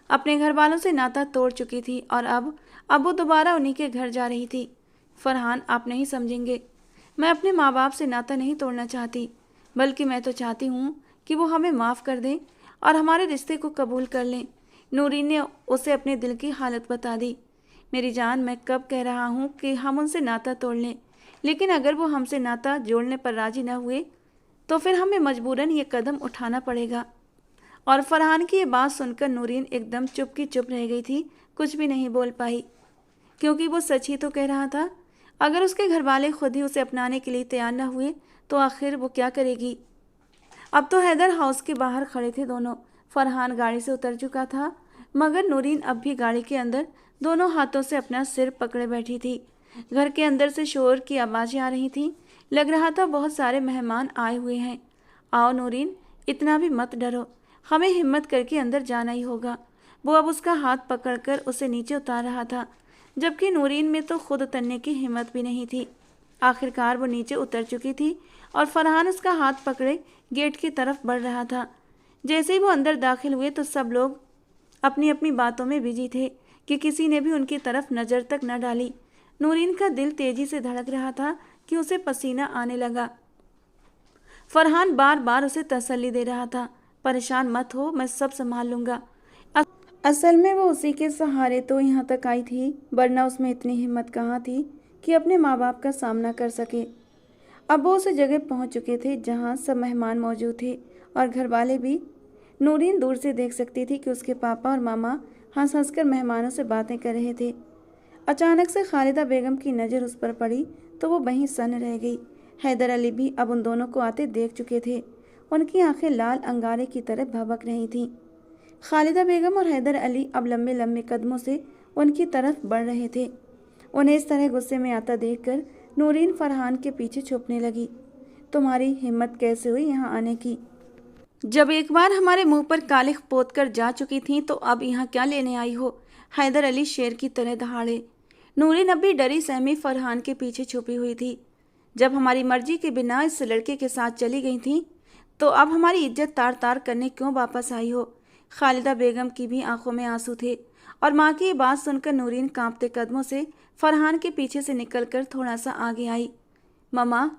अपने घर वालों से नाता तोड़ चुकी थी और अब वो दोबारा उन्हीं के घर जा रही थी। फरहान, आप नहीं समझेंगे। मैं अपने माँ बाप से नाता नहीं तोड़ना चाहती, बल्कि मैं तो चाहती हूँ कि वो हमें माफ़ कर दें और हमारे रिश्ते को कबूल कर लें। नूरीन ने उसे अपने दिल की हालत बता दी। मेरी जान, मैं कब कह रहा हूँ कि हम उनसे नाता तोड़ लें, लेकिन अगर वो हमसे नाता जोड़ने पर राजी न हुए तो फिर हमें मजबूरन ये कदम उठाना पड़ेगा। और फरहान की ये बात सुनकर नूरीन एकदम चुप की चुप रह गई थी, कुछ भी नहीं बोल पाई, क्योंकि वो सच ही तो कह रहा था। अगर उसके घर वाले खुद ही उसे अपनाने के लिए तैयार न हुए तो आखिर वो क्या करेगी। अब तो हैदर हाउस के बाहर खड़े थे दोनों। फरहान गाड़ी से उतर चुका था, मगर नूरीन अब भी गाड़ी के अंदर दोनों हाथों से अपना सिर पकड़े बैठी थी। घर के अंदर से शोर की आवाज़ें आ रही थीं। लग रहा था बहुत सारे मेहमान आए हुए हैं। आओ नूरीन, इतना भी मत डरो, हमें हिम्मत करके अंदर जाना ही होगा। वो अब उसका हाथ पकड़कर उसे नीचे उतार रहा था, जबकि नूरीन में तो खुद उतरने की हिम्मत भी नहीं थी। आखिरकार वो नीचे उतर चुकी थी और फरहान उसका हाथ पकड़े गेट की तरफ बढ़ रहा था। जैसे ही वो अंदर दाखिल हुए तो सब लोग अपनी अपनी बातों में बिजी थे कि किसी ने भी उनकी तरफ नज़र तक न डाली। नूरीन का दिल तेजी से धड़क रहा था कि उसे पसीना आने लगा। फरहान बार बार उसे तसल्ली दे रहा था, परेशान मत हो, मैं सब संभाल लूँगा। असल में वो उसी के सहारे तो यहाँ तक आई थी, वरना उसमें इतनी हिम्मत कहाँ थी कि अपने माँ बाप का सामना कर सके। अब वो उस जगह पहुँच चुके थे जहाँ सब मेहमान मौजूद थे और घर वाले भी। नूरीन दूर से देख सकती थी कि उसके पापा और मामा हंस हंस कर मेहमानों से बातें कर रहे थे। अचानक से खालिदा बेगम की नज़र उस पर पड़ी तो वो वहीं सन्न रह गई। हैदर अली भी अब उन दोनों को आते देख चुके थे। उनकी आंखें लाल अंगारे की तरह भभक रही थीं। खालिदा बेगम और हैदर अली अब लंबे लंबे कदमों से उनकी तरफ बढ़ रहे थे। उन्हें इस तरह गुस्से में आता देखकर नूरीन फरहान के पीछे छुपने लगी। तुम्हारी हिम्मत कैसे हुई यहाँ आने की? जब एक बार हमारे मुंह पर कालिख पोत कर जा चुकी थी तो अब यहाँ क्या लेने आई हो? हैदर अली शेर की तरह दहाड़े। नूरीन अब भी डरी सहमी फरहान के पीछे छुपी हुई थी। जब हमारी मर्जी के बिना इस लड़के के साथ चली गई थी तो अब हमारी इज्जत तार तार करने क्यों वापस आई हो? खालिदा बेगम की भी आंखों में आंसू थे और माँ की ये बात सुनकर नूरीन कांपते कदमों से फरहान के पीछे से निकलकर थोड़ा सा आगे आई। ममा,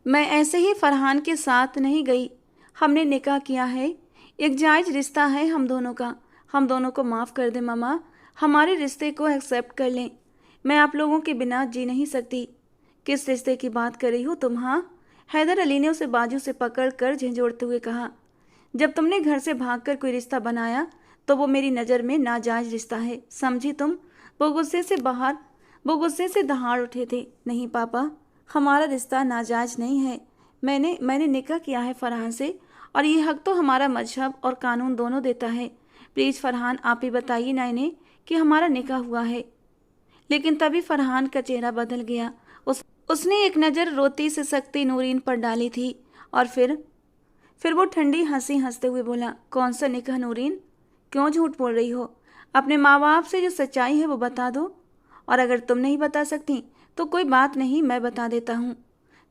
मैं ऐसे ही फरहान के साथ नहीं गई। हमने निकाह किया है, एक जायज़ रिश्ता है हम दोनों का। हम दोनों को माफ़ कर दें ममा, हमारे रिश्ते को एक्सेप्ट कर लें। मैं आप लोगों के बिना जी नहीं सकती। किस रिश्ते की बात कर रही हो तुम? हाँ, हैदर अली ने उसे बाजू से पकड़ कर झंझोड़ते हुए कहा। जब तुमने घर से भागकर कोई रिश्ता बनाया तो वो मेरी नज़र में नाजायज़ रिश्ता है, समझी तुम? वो गुस्से से दहाड़ उठे थे। नहीं पापा, हमारा रिश्ता नाजायज़ नहीं है। मैंने निकाह किया है फरहान से और ये हक तो हमारा मजहब और कानून दोनों देता है। प्लीज़ फरहान, आप ही बताइए ना इन्हें कि हमारा निकाह हुआ है। लेकिन तभी फरहान का चेहरा बदल गया। उसने एक नज़र रोती से सकती नूरीन पर डाली थी और फिर वो ठंडी हंसी हंसते हुए बोला, कौन सा निकाह नूरीन? क्यों झूठ बोल रही हो? अपने माँ बाप से जो सच्चाई है वो बता दो। और अगर तुम नहीं बता सकती तो कोई बात नहीं, मैं बता देता हूँ।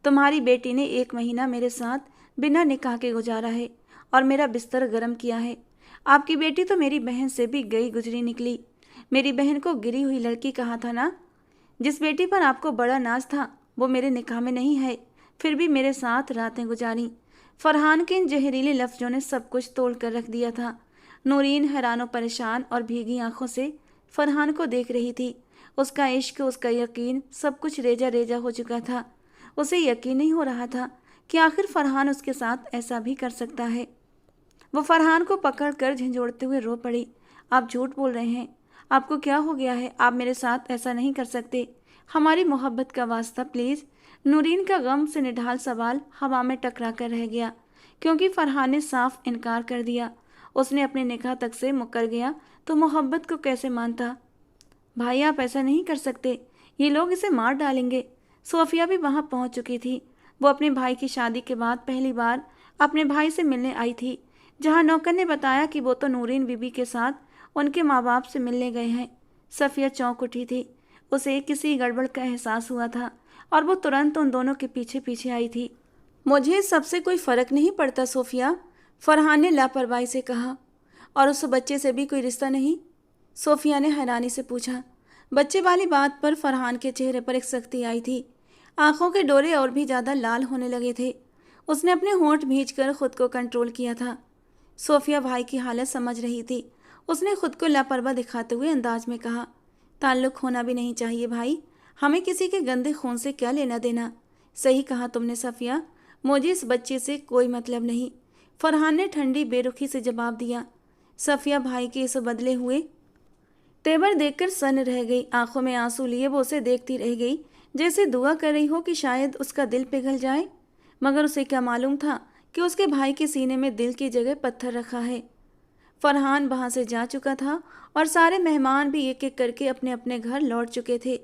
तुम्हारी बेटी ने 1 महीना मेरे साथ बिना निकाह के गुजारा है और मेरा बिस्तर गर्म किया है। आपकी बेटी तो मेरी बहन से भी गई गुजरी निकली। मेरी बहन को गिरी हुई लड़की कहा था ना। जिस बेटी पर आपको बड़ा नाज था वो मेरे निकाह में नहीं है, फिर भी मेरे साथ रातें गुजारी। फरहान के इन जहरीले लफ्ज़ों ने सब कुछ तोड़ कर रख दिया था। नूरीन हैरान परेशान और भीगी आंखों से फरहान को देख रही थी। उसका इश्क, उसका यकीन, सब कुछ रेजा रेजा हो चुका था। उसे यकीन नहीं हो रहा था कि आखिर फरहान उसके साथ ऐसा भी कर सकता है। वो फरहान को पकड़कर झंझोड़ते हुए रो पड़ी। आप झूठ बोल रहे हैं। आपको क्या हो गया है? आप मेरे साथ ऐसा नहीं कर सकते। हमारी मोहब्बत का वास्ता प्लीज़। नूरीन का गम से निढाल सवाल हवा में टकरा कर रह गया, क्योंकि फरहान ने साफ इनकार कर दिया। उसने अपने निकाह तक से मुकर गया तो मोहब्बत को कैसे मानता? भाई आप ऐसा नहीं कर सकते, ये लोग इसे मार डालेंगे। सोफिया भी वहां पहुंच चुकी थी। वो अपने भाई की शादी के बाद पहली बार अपने भाई से मिलने आई थी, जहां नौकर ने बताया कि वो तो नूरीन बीबी के साथ उनके माँ बाप से मिलने गए हैं। सफिया चौंक उठी थी। उसे किसी गड़बड़ का एहसास हुआ था और वो तुरंत उन दोनों के पीछे पीछे आई थी। मुझे इस सबसे कोई फर्क नहीं पड़ता सोफिया, फरहान ने लापरवाही से कहा। और उस बच्चे से भी कोई रिश्ता नहीं? सोफिया ने हैरानी से पूछा। बच्चे वाली बात पर फरहान के चेहरे पर एक सख्ती आई थी। आंखों के डोरे और भी ज्यादा लाल होने लगे थे। उसने अपने होंठ भींचकर खुद को कंट्रोल किया था। सोफिया भाई की हालत समझ रही थी। उसने खुद को लापरवाह दिखाते हुए अंदाज में कहा, ताल्लुक होना भी नहीं चाहिए भाई। हमें किसी के गंदे खून से क्या लेना देना। सही कहा तुमने सफिया, मुझे इस बच्चे से कोई मतलब नहीं, फरहान ने ठंडी बेरुखी से जवाब दिया। सफिया भाई के इस बदले हुए तेवर देखकर सन्न रह गई। आंखों में आंसू लिए वो उसे देखती रह गई, जैसे दुआ कर रही हो कि शायद उसका दिल पिघल जाए। मगर उसे क्या मालूम था कि उसके भाई के सीने में दिल की जगह पत्थर रखा है। फरहान वहां से जा चुका था और सारे मेहमान भी एक एक करके अपने अपने घर लौट चुके थे।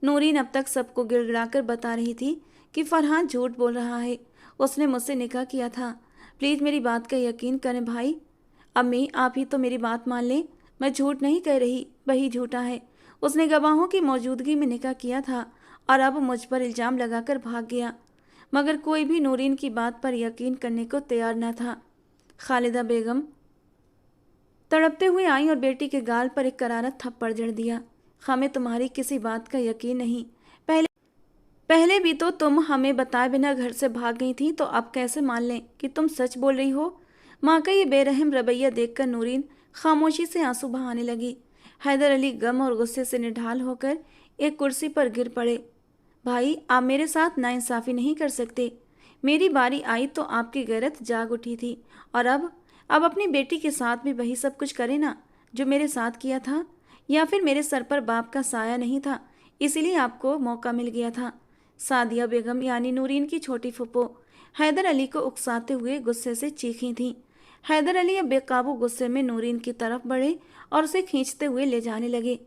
नूरीन अब तक सबको गिड़गिड़ाकर बता रही थी कि फरहान झूठ बोल रहा है। उसने मुझसे निकाह किया था। प्लीज़ मेरी बात का यकीन करें भाई। अम्मी आप ही तो मेरी बात मान लें। मैं झूठ नहीं कह रही, वही झूठा है। उसने गवाहों की मौजूदगी में निकाह किया था और अब मुझ पर इल्ज़ाम लगाकर भाग गया। मगर कोई भी नूरीन की बात पर यकीन करने को तैयार न था। खालिदा बेगम तड़पते हुए आई और बेटी के गाल पर एक करारा थप्पड़ जड़ दिया। हमें तुम्हारी किसी बात का यकीन नहीं। पहले पहले भी तो तुम हमें बताए बिना घर से भाग गई थी, तो अब कैसे मान लें कि तुम सच बोल रही हो? माँ का ये बेरहम रवैया देखकर नूरीन खामोशी से आंसू बहाने लगी। हैदर अली गम और गुस्से से निढाल होकर एक कुर्सी पर गिर पड़े। भाई आप मेरे साथ नाइंसाफ़ी नहीं कर सकते। मेरी बारी आई तो आपकी गैरत जाग उठी थी, और अब अपनी बेटी के साथ भी वही सब कुछ करे ना जो मेरे साथ किया था। या फिर मेरे सर पर बाप का साया नहीं था, इसीलिए आपको मौका मिल गया था। सादिया बेगम यानी नूरीन की छोटी फुप्पो हैदर अली को उकसाते हुए गुस्से से चीखी थीं। हैदर अली अब बेकाबू गुस्से में नूरीन की तरफ बढ़े और उसे खींचते हुए ले जाने लगे।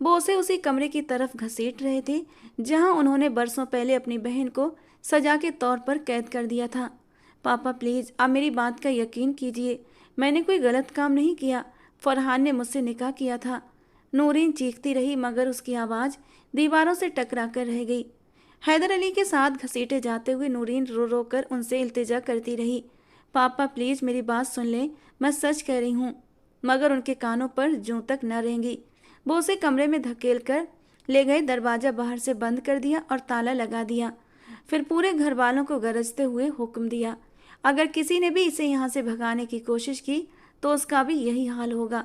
वो उसे उसी कमरे की तरफ घसीट रहे थे जहां उन्होंने बरसों पहले अपनी बहन को सजा के तौर पर कैद कर दिया था। पापा प्लीज़ आप मेरी बात का यकीन कीजिए, मैंने कोई गलत काम नहीं किया। फरहान ने मुझसे निकाह किया था। नूरीन चीखती रही मगर उसकी आवाज़ दीवारों से टकरा कर रह गई। हैदर अली के साथ घसीटे जाते हुए नूरीन रो रो कर उनसे इल्तिजा करती रही, पापा प्लीज़ मेरी बात सुन लें, मैं सच कह रही हूँ। मगर उनके कानों पर जूं तक न रेंगी। वो उसे कमरे में धकेल कर ले गए, दरवाज़ा बाहर से बंद कर दिया और ताला लगा दिया। फिर पूरे घर वालों को गरजते हुए हुक्म दिया, अगर किसी ने भी इसे यहाँ से भगाने की कोशिश की तो उसका भी यही हाल होगा।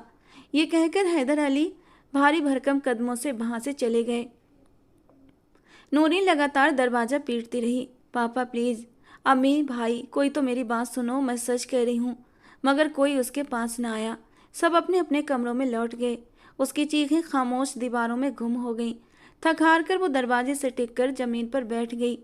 ये कहकर हैदर अली भारी भरकम कदमों से वहाँ से चले गए। नूरीन लगातार दरवाज़ा पीटती रही, पापा प्लीज़, अम्मी भाई कोई तो मेरी बात सुनो, मैं सच कह रही हूँ। मगर कोई उसके पास न आया। सब अपने अपने कमरों में लौट गए। उसकी चीखें खामोश दीवारों में गुम हो गईं। थक हार कर वो दरवाजे से टिककर जमीन पर बैठ गई।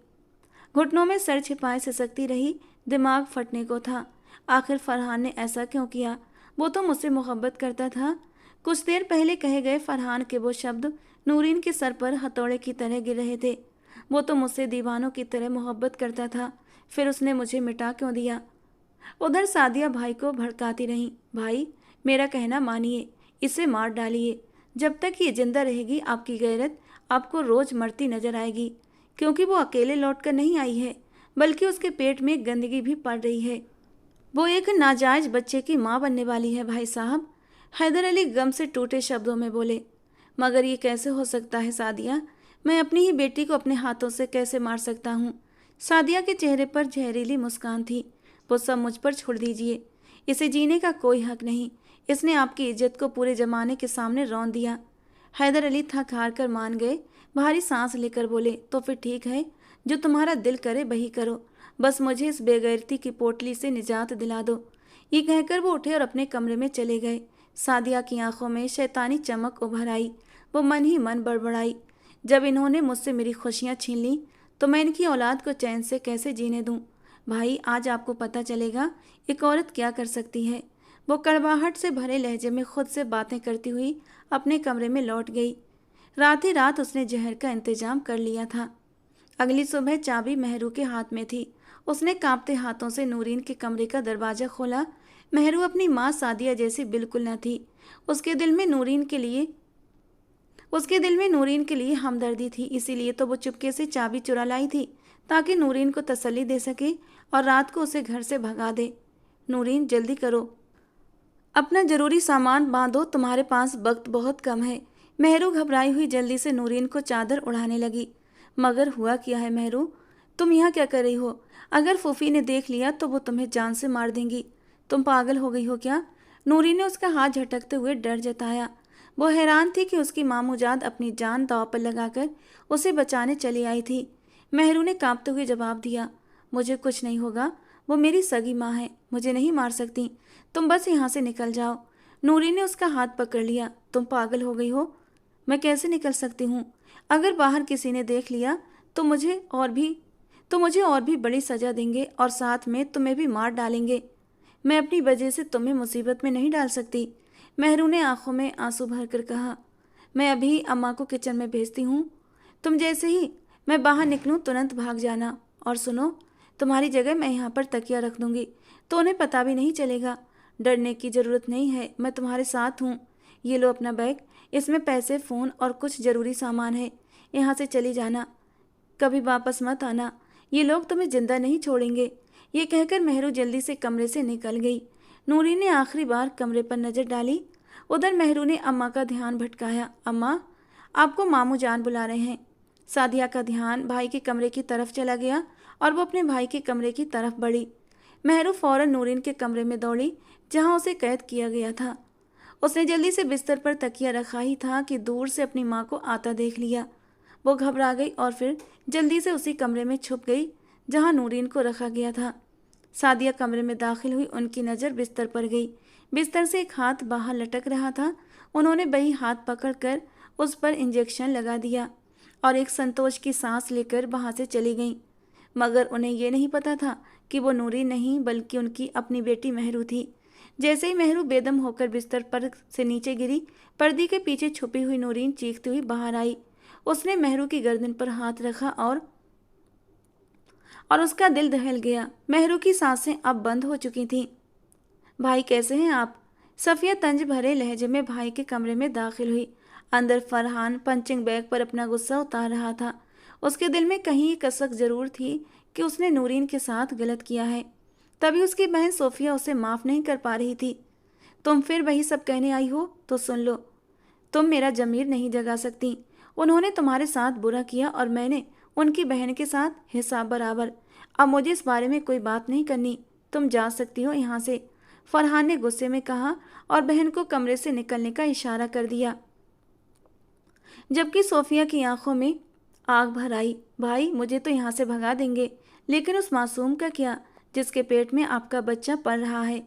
घुटनों में सर छिपाए सिसकती रही, दिमाग फटने को था। आखिर फरहान ने ऐसा क्यों किया? वो तो मुझसे मोहब्बत करता था। कुछ देर पहले कहे गए फरहान के वो शब्द नूरीन के सर पर हथौड़े की तरह गिर रहे थे। वो तो मुझसे दीवानों की तरह मोहब्बत करता था, फिर उसने मुझे मिटा क्यों दिया? उधर सादिया भाई को भड़काती रही, भाई मेरा कहना मानिए, इसे मार डालिए। जब तक ये जिंदा रहेगी आपकी गैरत आपको रोज मरती नजर आएगी, क्योंकि वो अकेले लौटकर नहीं आई है, बल्कि उसके पेट में गंदगी भी पड़ रही है। वो एक नाजायज बच्चे की माँ बनने वाली है भाई साहब। हैदर अली गम से टूटे शब्दों में बोले, मगर ये कैसे हो सकता है सादिया? मैं अपनी ही बेटी को अपने हाथों से कैसे मार सकता हूँ? सादिया के चेहरे पर जहरीली मुस्कान थी। वो सब मुझ पर छोड़ दीजिए, इसे जीने का कोई हक नहीं। इसने आपकी इज्जत को पूरे जमाने के सामने रौंद दिया। हैदर अली थक हार कर मान गए। भारी सांस लेकर बोले, तो फिर ठीक है, जो तुम्हारा दिल करे वही करो, बस मुझे इस बेगैरती की पोटली से निजात दिला दो। ये कहकर वो उठे और अपने कमरे में चले गए। सादिया की आंखों में शैतानी चमक उभर आई। वो मन ही मन बड़बड़ाई, जब इन्होंने मुझसे मेरी खुशियां छीन ली तो मैं इनकी औलाद को चैन से कैसे जीने दूं। भाई, आज आपको पता चलेगा एक औरत क्या कर सकती है। वो कड़वाहट से भरे लहजे में खुद से बातें करती हुई अपने कमरे में लौट गई। रात ही रात उसने जहर का इंतजाम कर लिया था। अगली सुबह चाबी मेहरू के हाथ में थी। उसने कांपते हाथों से नूरीन के कमरे का दरवाजा खोला। मेहरू अपनी माँ सादिया जैसी बिल्कुल न थी। उसके दिल में नूरीन के लिए हमदर्दी थी, इसीलिए तो वो चुपके से चाबी चुरा लाई थी ताकि नूरीन को तसल्ली दे सके और रात को उसे घर से भगा दे। नूरीन, जल्दी करो, अपना जरूरी सामान बांधो, तुम्हारे पास वक्त बहुत कम है। मेहरू घबराई हुई जल्दी से नूरीन को चादर उड़ाने लगी। मगर हुआ क्या है मेहरू, तुम यहाँ क्या कर रही हो? अगर फूफी ने देख लिया तो वो तुम्हें जान से मार देंगी। तुम पागल हो गई हो क्या? नूरी ने उसका हाथ झटकते हुए डर जताया। वो हैरान थी कि उसकी मामूजाद अपनी जान दांव पर लगाकर उसे बचाने चली आई थी। मेहरू ने कांपते हुए जवाब दिया, मुझे कुछ नहीं होगा, वो मेरी सगी माँ है, मुझे नहीं मार सकती, तुम बस यहाँ से निकल जाओ। नूरी ने उसका हाथ पकड़ लिया। तुम पागल हो गई हो? मैं कैसे निकल सकती हूँ? अगर बाहर किसी ने देख लिया तो मुझे और भी बड़ी सजा देंगे और साथ में तुम्हें भी मार डालेंगे। मैं अपनी वजह से तुम्हें मुसीबत में नहीं डाल सकती। मेहरू ने आंखों में आंसू भरकर कहा, मैं अभी अम्मा को किचन में भेजती हूँ। तुम जैसे ही मैं बाहर निकलूँ तुरंत भाग जाना। और सुनो, तुम्हारी जगह मैं यहाँ पर तकिया रख दूँगी तो उन्हें पता भी नहीं चलेगा। डरने की ज़रूरत नहीं है, मैं तुम्हारे साथ हूँ। ये लो अपना बैग, इसमें पैसे, फ़ोन और कुछ ज़रूरी सामान है। यहाँ से चली जाना, कभी वापस मत आना, ये लोग तुम्हें जिंदा नहीं छोड़ेंगे। ये कहकर मेहरू जल्दी से कमरे से निकल गई। नूरी ने आखिरी बार कमरे पर नज़र डाली। उधर मेहरू ने अम्मा का ध्यान भटकाया। अम्मा, आपको मामू जान बुला रहे हैं। सादिया का ध्यान भाई के कमरे की तरफ चला गया और वो अपने भाई के कमरे की तरफ बढ़ी। मेहरू फौरन नूरीन के कमरे में दौड़ी जहाँ उसे कैद किया गया था। उसने जल्दी से बिस्तर पर तकिया रखा ही था कि दूर से अपनी माँ को आता देख लिया। वो घबरा गई और फिर जल्दी से उसी कमरे में छुप गई जहाँ नूरीन को रखा गया था। सादिया कमरे में दाखिल हुई, उनकी नज़र बिस्तर पर गई। बिस्तर से एक हाथ बाहर लटक रहा था। उन्होंने वही हाथ पकड़कर उस पर इंजेक्शन लगा दिया और एक संतोष की सांस लेकर वहाँ से चली गईं। मगर उन्हें ये नहीं पता था कि वो नूरीन नहीं बल्कि उनकी अपनी बेटी मेहरू थी। जैसे ही मेहरू बेदम होकर बिस्तर पर से नीचे गिरी, पर्दे के पीछे छुपी हुई नूरीन चीखती हुई बाहर आई। उसने मेहरू की गर्दन पर हाथ रखा और उसका दिल दहल गया। मेहरू की सांसें अब बंद हो चुकी थीं। भाई, कैसे हैं आप? सफ़िया तंज भरे लहजे में भाई के कमरे में दाखिल हुई। अंदर फरहान पंचिंग बैग पर अपना गुस्सा उतार रहा था। उसके दिल में कहीं कसक जरूर थी कि उसने नूरीन के साथ गलत किया है, तभी उसकी बहन सोफिया उसे माफ़ नहीं कर पा रही थी। तुम फिर वही सब कहने आई हो तो सुन लो, तुम मेरा ज़मीर नहीं जगा सकती। उन्होंने तुम्हारे साथ बुरा किया और मैंने उनकी बहन के साथ हिसाब बराबर। अब मुझे इस बारे में कोई बात नहीं करनी, तुम जा सकती हो यहाँ से, फरहान ने गुस्से में कहा और बहन को कमरे से निकलने का इशारा कर दिया, जबकि सोफिया की आंखों में आग भर आई। भाई, मुझे तो यहाँ से भगा देंगे, लेकिन उस मासूम का क्या जिसके पेट में आपका बच्चा पल रहा है?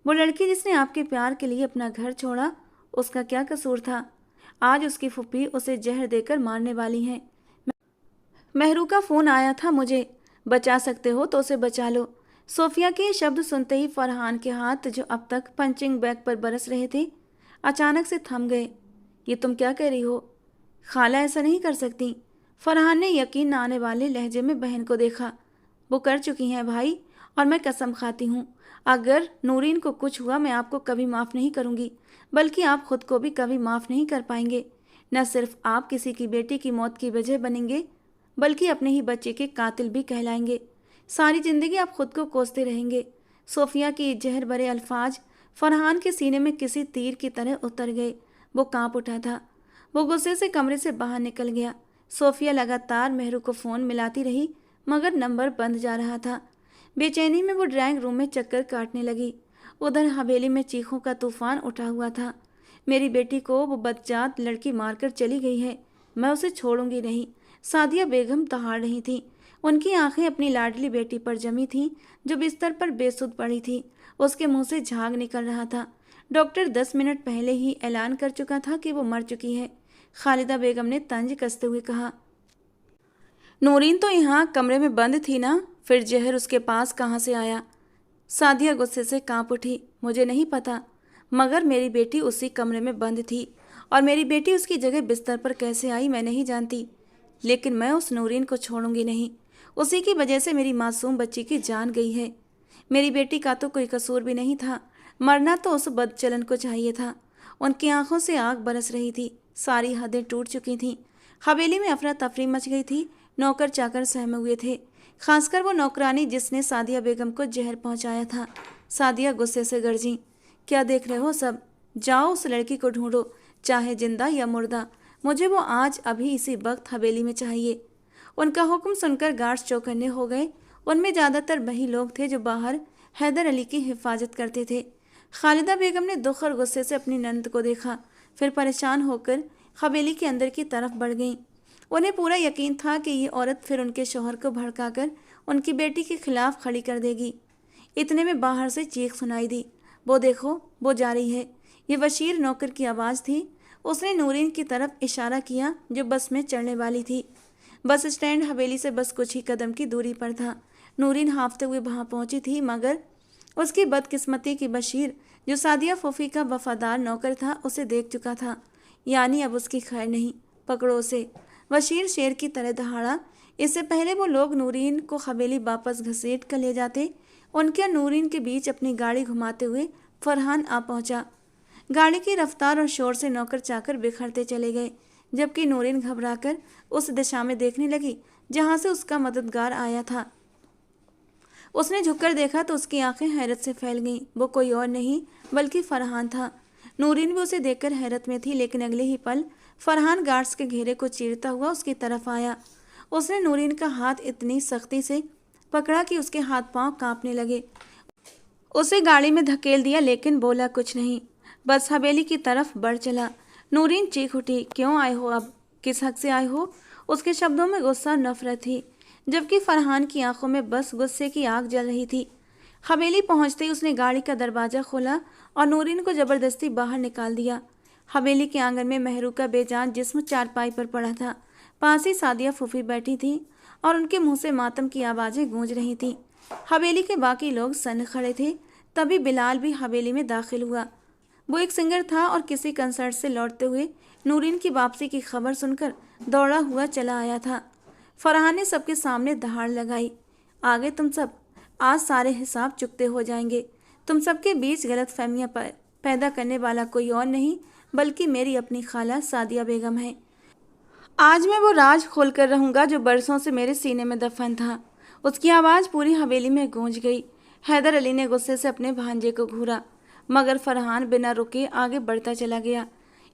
वो लड़की जिसने आपके प्यार के लिए अपना घर छोड़ा, उसका क्या कसूर था? आज उसकी फूफी उसे जहर देकर मारने वाली हैं। मेहरू का फ़ोन आया था, मुझे बचा सकते हो तो उसे बचा लो। सोफिया के शब्द सुनते ही फरहान के हाथ जो अब तक पंचिंग बैग पर बरस रहे थे अचानक से थम गए। ये तुम क्या कह रही हो? खाला ऐसा नहीं कर सकती। फरहान ने यकीन न आने वाले लहजे में बहन को देखा। वो कर चुकी हैं भाई, और मैं कसम खाती हूँ अगर नूरीन को कुछ हुआ मैं आपको कभी माफ़ नहीं करूँगी, बल्कि आप खुद को भी कभी माफ़ नहीं कर पाएंगे। न सिर्फ आप किसी की बेटी की मौत की वजह बनेंगे, बल्कि अपने ही बच्चे के कातिल भी कहलाएंगे। सारी ज़िंदगी आप खुद को कोसते रहेंगे। सोफिया की जहर भरे अल्फाज फरहान के सीने में किसी तीर की तरह उतर गए। वो कांप उठा था। वो गुस्से से कमरे से बाहर निकल गया। सोफिया लगातार मेहरू को फ़ोन मिलाती रही, मगर नंबर बंद जा रहा था। बेचैनी में वो ड्राइंग रूम में चक्कर काटने लगी। उधर हवेली में चीखों का तूफान उठा हुआ था। मेरी बेटी को वो बदजात लड़की मारकर चली गई है, मैं उसे छोड़ूंगी नहीं। सादिया बेगम दहाड़ रही थी। उनकी आंखें अपनी लाडली बेटी पर जमी थीं, जो बिस्तर पर बेसुध पड़ी थी। उसके मुंह से झाग निकल रहा था। डॉक्टर 10 मिनट पहले ही ऐलान कर चुका था कि वो मर चुकी है। खालिदा बेगम ने तंज कसते हुए कहा। नूरीन तो यहाँ कमरे में बंद थी ना, फिर जहर उसके पास कहाँ से आया? सादिया गुस्से से कांप उठी। मुझे नहीं पता, मगर मेरी बेटी उसी कमरे में बंद थी, और मेरी बेटी उसकी जगह बिस्तर पर कैसे आई मैं नहीं जानती। लेकिन मैं उस नूरीन को छोड़ूंगी नहीं। उसी की वजह से मेरी मासूम बच्ची की जान गई है। मेरी बेटी का तो कोई कसूर भी नहीं था। मरना तो उस बदचलन को चाहिए था। उनकी आंखों से आग बरस रही थी। सारी हदें टूट चुकी थीं। हवेली में अफरा तफरी मच गई थी। नौकर चाकर सहमे हुए थे, खासकर वो नौकरानी जिसने सादिया बेगम को जहर पहुंचाया था। सादिया गुस्से से गरजी। क्या देख रहे हो सब? जाओ उस लड़की को ढूंढो, चाहे जिंदा या मुर्दा। मुझे वो आज अभी इसी वक्त हवेली में चाहिए। उनका हुक्म सुनकर गार्ड्स चौकन्ने हो गए। उनमें ज़्यादातर वही लोग थे जो बाहर हैदर अली की हिफाजत करते थे। खालिदा बेगम ने दुख और गुस्से से अपनी नंद को देखा, फिर परेशान होकर हवेली के अंदर की तरफ बढ़ गईं। उन्हें पूरा यकीन था कि ये औरत फिर उनके शौहर को भड़काकर उनकी बेटी के खिलाफ खड़ी कर देगी। इतने में बाहर से चीख सुनाई दी। वो देखो, वो जा रही है। ये बशीर नौकर की आवाज़ थी। उसने नूरीन की तरफ इशारा किया जो बस में चढ़ने वाली थी। बस स्टैंड हवेली से बस कुछ ही कदम की दूरी पर था। नूरीन हाँफते हुए वहां पहुंची थी, मगर उसकी बदकिस्मती की बशीर, जो सादिया फूफी का वफादार नौकर था, उसे देख चुका था। यानी अब उसकी खैर नहीं। पकड़ो उसे। बशीर शेर की तरह दहाड़ा। इससे पहले वो लोग नूरीन को हवेली वापस घसीट कर ले जाते, उनके और नूरीन के बीच अपनी गाड़ी घुमाते हुए फरहान आ पहुंचा। गाड़ी की रफ्तार और शोर से नौकर चाकर बिखरते चले गए, जबकि नूरीन घबराकर उस दिशा में देखने लगी जहां से उसका मददगार आया था। उसने झुककर देखा तो उसकी आंखें हैरत से फैल गईं। वो कोई और नहीं बल्कि फरहान था। नूरीन भी उसे देखकर हैरत में थी, लेकिन अगले ही पल फरहान गार्ड्स के घेरे को चीरता हुआ उसकी तरफ आया। उसने नूरीन का हाथ इतनी सख्ती से पकड़ा कि उसके हाथ पांव कांपने लगे। उसे गाड़ी में धकेल दिया, लेकिन बोला कुछ नहीं, बस हवेली की तरफ बढ़ चला। नूरीन चीख उठी। क्यों आए हो? अब किस हक से आए हो? उसके शब्दों में गुस्सा और नफरत थी, जबकि फरहान की आंखों में बस गुस्से की आग जल रही थी। हवेली पहुंचते ही उसने गाड़ी का दरवाजा खोला और नूरीन को जबरदस्ती बाहर निकाल दिया। हवेली के आंगन में महरू का बेजान जिस्म चारपाई पर पड़ा था। पास ही सादिया फूफी बैठी थी और उनके मुंह से मातम की आवाज़ें गूंज रही थीं। हवेली के बाकी लोग सन खड़े थे। तभी बिलाल भी हवेली में दाखिल हुआ। वो एक सिंगर था और किसी कंसर्ट से लौटते हुए नूरीन की वापसी की खबर सुनकर दौड़ा हुआ चला आया था। फरहान ने सबके सामने दहाड़ लगाई। आगे तुम सब, आज सारे हिसाब चुकते हो जाएंगे। तुम सबके बीच गलत फहमियाँ पैदा करने वाला कोई और नहीं बल्कि मेरी अपनी खाला सादिया बेगम है। आज मैं वो राज खोल कर रहूँगा जो बरसों से मेरे सीने में दफन था। उसकी आवाज़ पूरी हवेली में गूंज गई। हैदर अली ने गुस्से से अपने भांजे को घूरा, मगर फरहान बिना रुके आगे बढ़ता चला गया।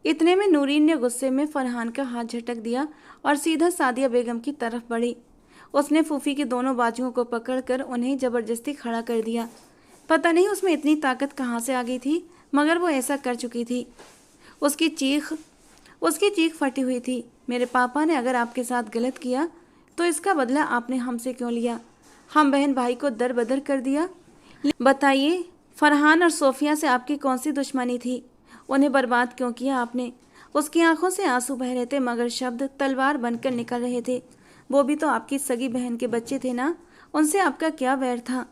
इतने में नूरीन ने गुस्से में फरहान का हाथ झटक दिया और सीधा सादिया बेगम की तरफ बढ़ी। उसने फूफी के दोनों बाजुओं को पकड़कर उन्हें जबरदस्ती खड़ा कर दिया। पता नहीं उसमें इतनी ताकत कहाँ से आ गई थी, मगर वो ऐसा कर चुकी थी। उसकी चीख फटी हुई थी। मेरे पापा ने अगर आपके साथ गलत किया तो इसका बदला आपने हमसे क्यों लिया? हम बहन भाई को दर बदर कर दिया। बताइए, फरहान और सोफिया से आपकी कौन सी दुश्मनी थी? उन्हें बर्बाद क्यों किया आपने? उसकी आंखों से आंसू बह रहे थे, मगर शब्द तलवार बनकर निकल रहे थे। वो भी तो आपकी सगी बहन के बच्चे थे ना, उनसे आपका क्या वैर था?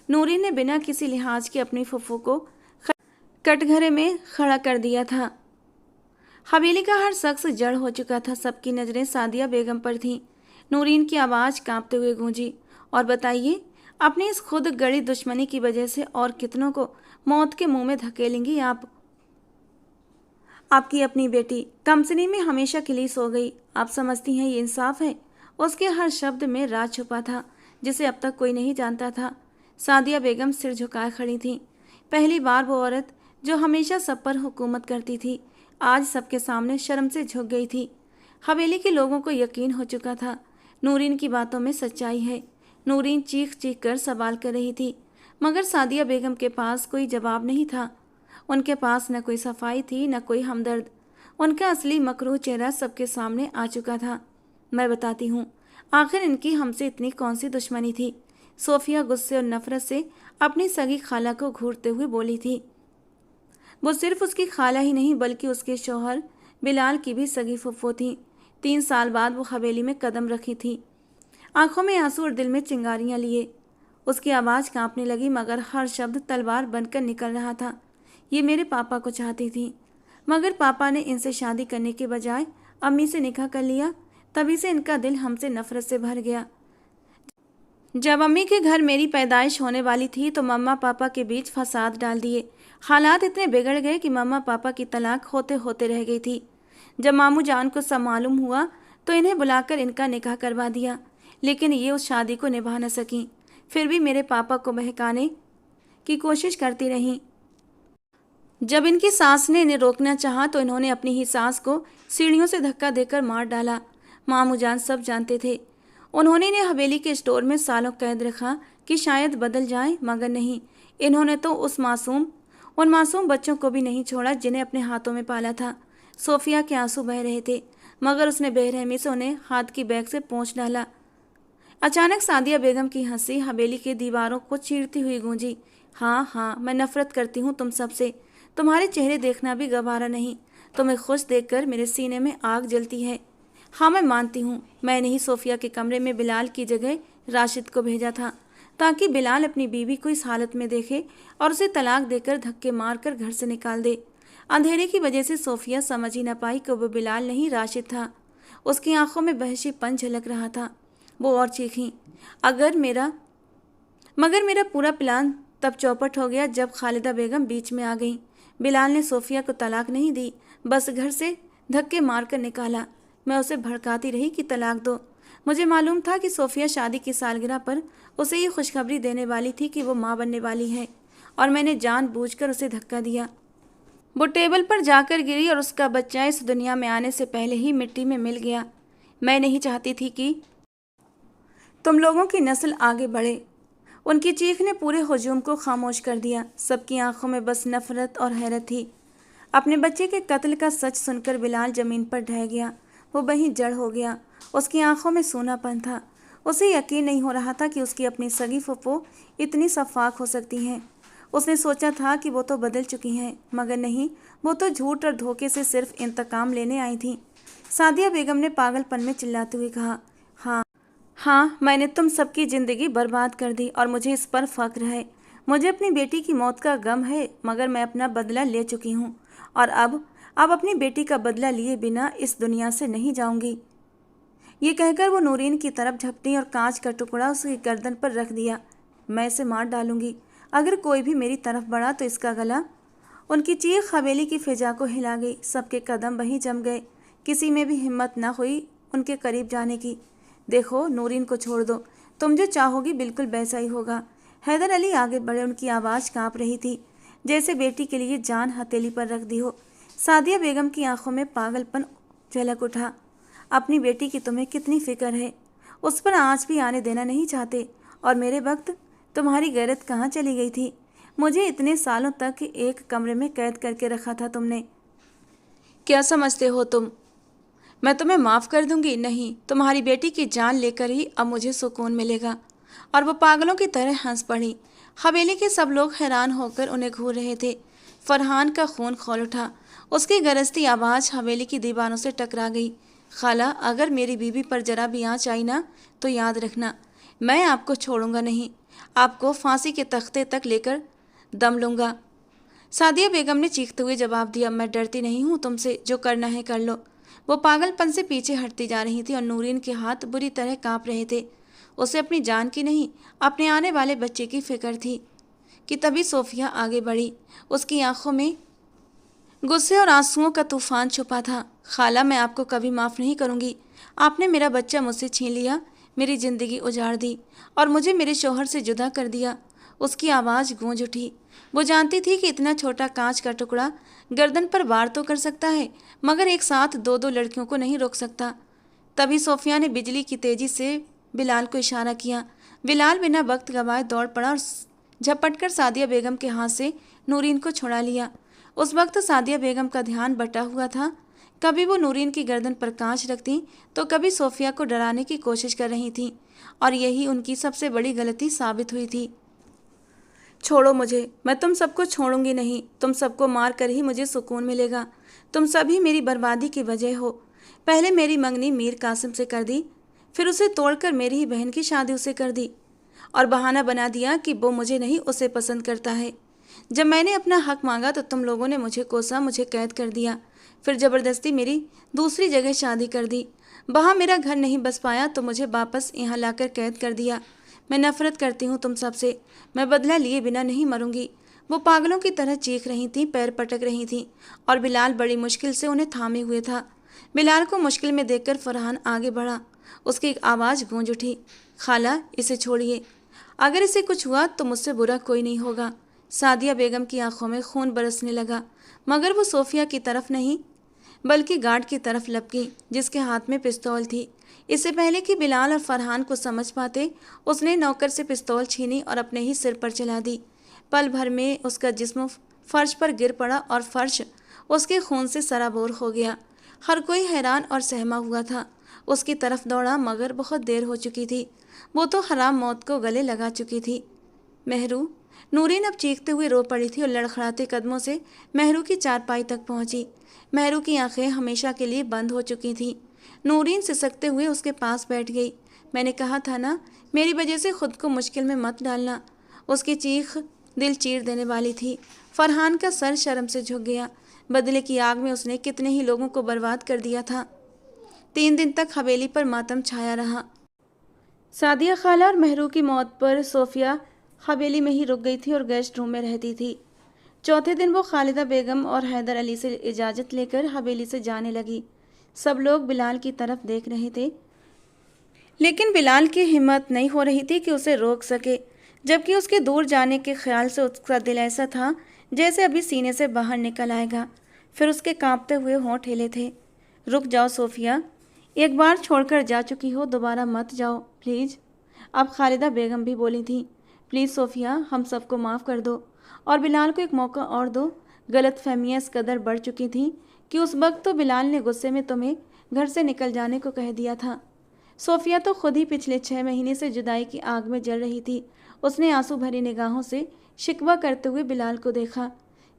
नूरी ने बिना किसी लिहाज के अपनी फुफ्फू को कटघरे में खड़ा कर दिया था। हवेली का हर शख्स जड़ हो चुका था। सबकी नज़रें सादिया बेगम पर थीं। नूरीन की आवाज़ कांपते हुए गूंजी। और बताइए, अपनी इस खुद गड़ी दुश्मनी की वजह से और कितनों को मौत के मुंह में धकेलेंगी आप? आपकी अपनी बेटी कमसनी में हमेशा खिली सो गई। आप समझती हैं ये इंसाफ है? उसके हर शब्द में राज छुपा था जिसे अब तक कोई नहीं जानता था। सादिया बेगम सिर झुकाए खड़ी थी। पहली बार वो औरत जो हमेशा सब पर हुकूमत करती थी, आज सबके सामने शर्म से झुक गई थी। हवेली के लोगों को यकीन हो चुका था नूरीन की बातों में सच्चाई है। नूरीन चीख चीख कर सवाल कर रही थी, मगर सादिया बेगम के पास कोई जवाब नहीं था। उनके पास न कोई सफाई थी, न कोई हमदर्द। उनका असली मकरूह चेहरा सबके सामने आ चुका था। मैं बताती हूँ, आखिर इनकी हमसे इतनी कौन सी दुश्मनी थी? सोफिया गुस्से और नफरत से अपनी सगी खाला को घूरते हुए बोली थी। वो सिर्फ उसकी खाला ही नहीं बल्कि उसके शौहर बिलाल की भी सगी फुफ्फो थी। 3 साल बाद वो हवेली में कदम रखी थी, आंखों में आंसू और दिल में चिंगारियां लिए। उसकी आवाज़ कांपने लगी मगर हर शब्द तलवार बनकर निकल रहा था। ये मेरे पापा को चाहती थी, मगर पापा ने इनसे शादी करने के बजाय अम्मी से निकाह कर लिया। तभी से इनका दिल हमसे नफरत से भर गया। जब अम्मी के घर मेरी पैदाइश होने वाली थी तो मम्मा पापा के बीच फसाद डाल दिए। हालात इतने बिगड़ गए कि मम्मा पापा की तलाक होते होते रह गई थी। जब मामू जान को सब मालूम हुआ तो इन्हें बुलाकर इनका निकाह करवा दिया, लेकिन ये उस शादी को निभा न सकी। फिर भी मेरे पापा को बहकाने की कोशिश करती रहीं। जब इनकी सास ने इन्हें रोकना चाहा तो इन्होंने अपनी ही सास को सीढ़ियों से धक्का देकर मार डाला। मामू जान सब जानते थे। उन्होंने इन्हें हवेली के स्टोर में सालों कैद रखा कि शायद बदल जाए, मगर नहीं, इन्होंने तो उन मासूम बच्चों को भी नहीं छोड़ा जिन्हें अपने हाथों में पाला था। सोफिया के आंसू बह रहे थे मगर उसने बेरहमी से उन्हें हाथ की बैग से पोंछ डाला। अचानक सादिया बेगम की हंसी हवेली की दीवारों को चीरती हुई गूंजी। हाँ हाँ, मैं नफरत करती हूँ तुम सबसे। तुम्हारे चेहरे देखना भी गवारा नहीं। तुम्हें खुश देखकर मेरे सीने में आग जलती है। हाँ, मैं मानती हूँ, मैंने ही सोफिया के कमरे में बिलाल की जगह राशिद को भेजा था ताकि बिलाल अपनी बीवी को इस हालत में देखे और उसे तलाक देकर धक्के मारकर घर से निकाल दे। अंधेरे की वजह से सोफिया समझ ही न पाई कि वो बिलाल नहीं राशिद था। उसकी आंखों में वहशीपन झलक रहा था। वो और चीखी, मगर मेरा पूरा प्लान तब चौपट हो गया जब खालिदा बेगम बीच में आ गई। बिलाल ने सोफिया को तलाक नहीं दी, बस घर से धक्के मारकर निकाला। मैं उसे भड़काती रही कि तलाक दो। मुझे मालूम था कि सोफिया शादी की सालगिरह पर उसे ये खुशखबरी देने वाली थी कि वो माँ बनने वाली है, और मैंने जानबूझकर उसे धक्का दिया। वो टेबल पर जाकर गिरी और उसका बच्चा इस दुनिया में आने से पहले ही मिट्टी में मिल गया। मैं नहीं चाहती थी कि तुम लोगों की नस्ल आगे बढ़े। उनकी चीख ने पूरे हुजूम को खामोश कर दिया। सबकी आंखों में बस नफरत और हैरत थी। अपने बच्चे के कत्ल का सच सुनकर बिलाल जमीन पर ढह गया। वो वहीं जड़ हो गया। उसकी आंखों में सूनापन था। उसे यकीन नहीं हो रहा था कि उसकी अपनी सगी फुफ्फो इतनी शफाक हो सकती हैं। उसने सोचा था कि वो तो बदल चुकी हैं, मगर नहीं, वो तो झूठ और धोखे से सिर्फ इंतकाम लेने आई थी। सादिया बेगम ने पागलपन में चिल्लाते हुए कहा, हाँ, मैंने तुम सबकी ज़िंदगी बर्बाद कर दी और मुझे इस पर फ़ख्र है। मुझे अपनी बेटी की मौत का गम है, मगर मैं अपना बदला ले चुकी हूँ और अब अपनी बेटी का बदला लिए बिना इस दुनिया से नहीं जाऊँगी। ये कहकर वो नूरीन की तरफ झपटी और कांच का टुकड़ा उसकी गर्दन पर रख दिया। मैं इसे मार डालूंगी। अगर कोई भी मेरी तरफ बढ़ा तो इसका गला। उनकी चीख हवेली की फिजा को हिला गई। सबके कदम वहीं जम गए। किसी में भी हिम्मत न हुई उनके करीब जाने की। देखो, नूरीन को छोड़ दो, तुम जो चाहोगी बिल्कुल वैसा ही होगा। हैदर अली आगे बढ़े। उनकी आवाज़ काँप रही थी, जैसे बेटी के लिए जान हथेली पर रख दी हो। सादिया बेगम की आंखों में पागलपन झलक उठा। अपनी बेटी की तुम्हें कितनी फिक्र है, उस पर आँच भी आने देना नहीं चाहते। और मेरे वक्त तुम्हारी गैरत कहाँ चली गई थी? मुझे इतने सालों तक एक कमरे में कैद करके रखा था तुमने। क्या समझते हो तुम मैं तुम्हें माफ़ कर दूंगी? नहीं, तुम्हारी बेटी की जान लेकर ही अब मुझे सुकून मिलेगा। और वो पागलों की तरह हंस पड़ी। हवेली के सब लोग हैरान होकर उन्हें घूर रहे थे। फरहान का खून खौल उठा। उसकी गरजती आवाज़ हवेली की दीवारों से टकरा गई। खाला, अगर मेरी बीवी पर जरा भी आँच आई ना तो याद रखना, मैं आपको छोड़ूंगा नहीं। आपको फांसी के तख्ते तक लेकर दम लूँगा। सादिया बेगम ने चीखते हुए जवाब दिया, मैं डरती नहीं हूँ तुमसे, जो करना है कर लो। वो पागलपन से पीछे हटती जा रही थी और नूरीन के हाथ बुरी तरह कांप रहे थे। उसे अपनी जान की नहीं, अपने आने वाले बच्चे की फिक्र थी कि तभी सोफिया आगे बढ़ी। उसकी आंखों में गुस्से और आंसुओं का तूफान छुपा था। खाला, मैं आपको कभी माफ़ नहीं करूँगी। आपने मेरा बच्चा मुझसे छीन लिया, मेरी ज़िंदगी उजाड़ दी और मुझे मेरे शौहर से जुदा कर दिया। उसकी आवाज़ गूंज उठी। वो जानती थी कि इतना छोटा कांच का टुकड़ा गर्दन पर वार तो कर सकता है, मगर एक साथ दो दो लड़कियों को नहीं रोक सकता। तभी सोफिया ने बिजली की तेज़ी से बिलाल को इशारा किया। बिलाल बिना वक्त गंवाए दौड़ पड़ा और झपटकर सादिया बेगम के हाथ से नूरीन को छुड़ा लिया। उस वक्त सादिया बेगम का ध्यान बटा हुआ था। कभी वो नूरीन की गर्दन पर कांच रखती तो कभी सोफिया को डराने की कोशिश कर रही थीं, और यही उनकी सबसे बड़ी गलती साबित हुई थी। छोड़ो मुझे, मैं तुम सबको छोड़ूंगी नहीं। तुम सबको मार कर ही मुझे सुकून मिलेगा। तुम सभी मेरी बर्बादी की वजह हो। पहले मेरी मंगनी मीर कासिम से कर दी, फिर उसे तोड़कर मेरी ही बहन की शादी उसे कर दी, और बहाना बना दिया कि वो मुझे नहीं उसे पसंद करता है। जब मैंने अपना हक मांगा तो तुम लोगों ने मुझे कोसा, मुझे कैद कर दिया, फिर ज़बरदस्ती मेरी दूसरी जगह शादी कर दी। वहाँ मेरा घर नहीं बस पाया तो मुझे वापस यहाँ लाकर कैद कर दिया। मैं नफरत करती हूँ तुम सबसे। मैं बदला लिए बिना नहीं मरूंगी। वो पागलों की तरह चीख रही थीं, पैर पटक रही थीं, और बिलाल बड़ी मुश्किल से उन्हें थामे हुए था। बिलाल को मुश्किल में देखकर फरहान आगे बढ़ा। उसकी एक आवाज़ गूंज उठी, खाला इसे छोड़िए, अगर इसे कुछ हुआ तो मुझसे बुरा कोई नहीं होगा। सादिया बेगम की आंखों में खून बरसने लगा, मगर वो सोफिया की तरफ नहीं बल्कि गार्ड की तरफ लपकी, जिसके हाथ में पिस्तौल थी। इससे पहले कि बिलाल और फरहान को समझ पाते, उसने नौकर से पिस्तौल छीनी और अपने ही सिर पर चला दी। पल भर में उसका जिस्म फर्श पर गिर पड़ा और फर्श उसके खून से सराबोर हो गया। हर कोई हैरान और सहमा हुआ था। उसकी तरफ दौड़ा, मगर बहुत देर हो चुकी थी। वो तो हराम मौत को गले लगा चुकी थी। मेहरू, नूरीन अब चीखते हुए रो पड़ी थी और लड़खड़ाते कदमों से मेहरू की चारपाई तक पहुंची। मेहरू की आंखें हमेशा के लिए बंद हो चुकी थीं। नूरीन सिसकते हुए उसके पास बैठ गई। मैंने कहा था ना, मेरी वजह से खुद को मुश्किल में मत डालना। उसकी चीख दिल चीर देने वाली थी। फरहान का सर शर्म से झुक गया। बदले की आग में उसने कितने ही लोगों को बर्बाद कर दिया था। 3 दिन तक हवेली पर मातम छाया रहा। सादिया खाला और मेहरू की मौत पर सोफिया हवेली में ही रुक गई थी और गेस्ट रूम में रहती थी। चौथे दिन वो खालिदा बेगम और हैदर अली से इजाज़त लेकर हवेली से जाने लगी। सब लोग बिलाल की तरफ देख रहे थे, लेकिन बिलाल की हिम्मत नहीं हो रही थी कि उसे रोक सके, जबकि उसके दूर जाने के ख्याल से उसका दिल ऐसा था जैसे अभी सीने से बाहर निकल आएगा। फिर उसके कांपते हुए होंठ हिले थे। रुक जाओ सोफिया, एक बार छोड़कर जा चुकी हो, दोबारा मत जाओ प्लीज़। अब खालिदा बेगम भी बोली थी, प्लीज़ सोफिया, हम सबको माफ़ कर दो और बिलाल को एक मौका और दो। गलत फहमियाँ इस कदर बढ़ चुकी थीं कि उस वक्त तो बिलाल ने गुस्से में तुम्हें घर से निकल जाने को कह दिया था। सोफिया तो खुद ही पिछले 6 महीने से जुदाई की आग में जल रही थी। उसने आंसू भरी निगाहों से शिकवा करते हुए बिलाल को देखा।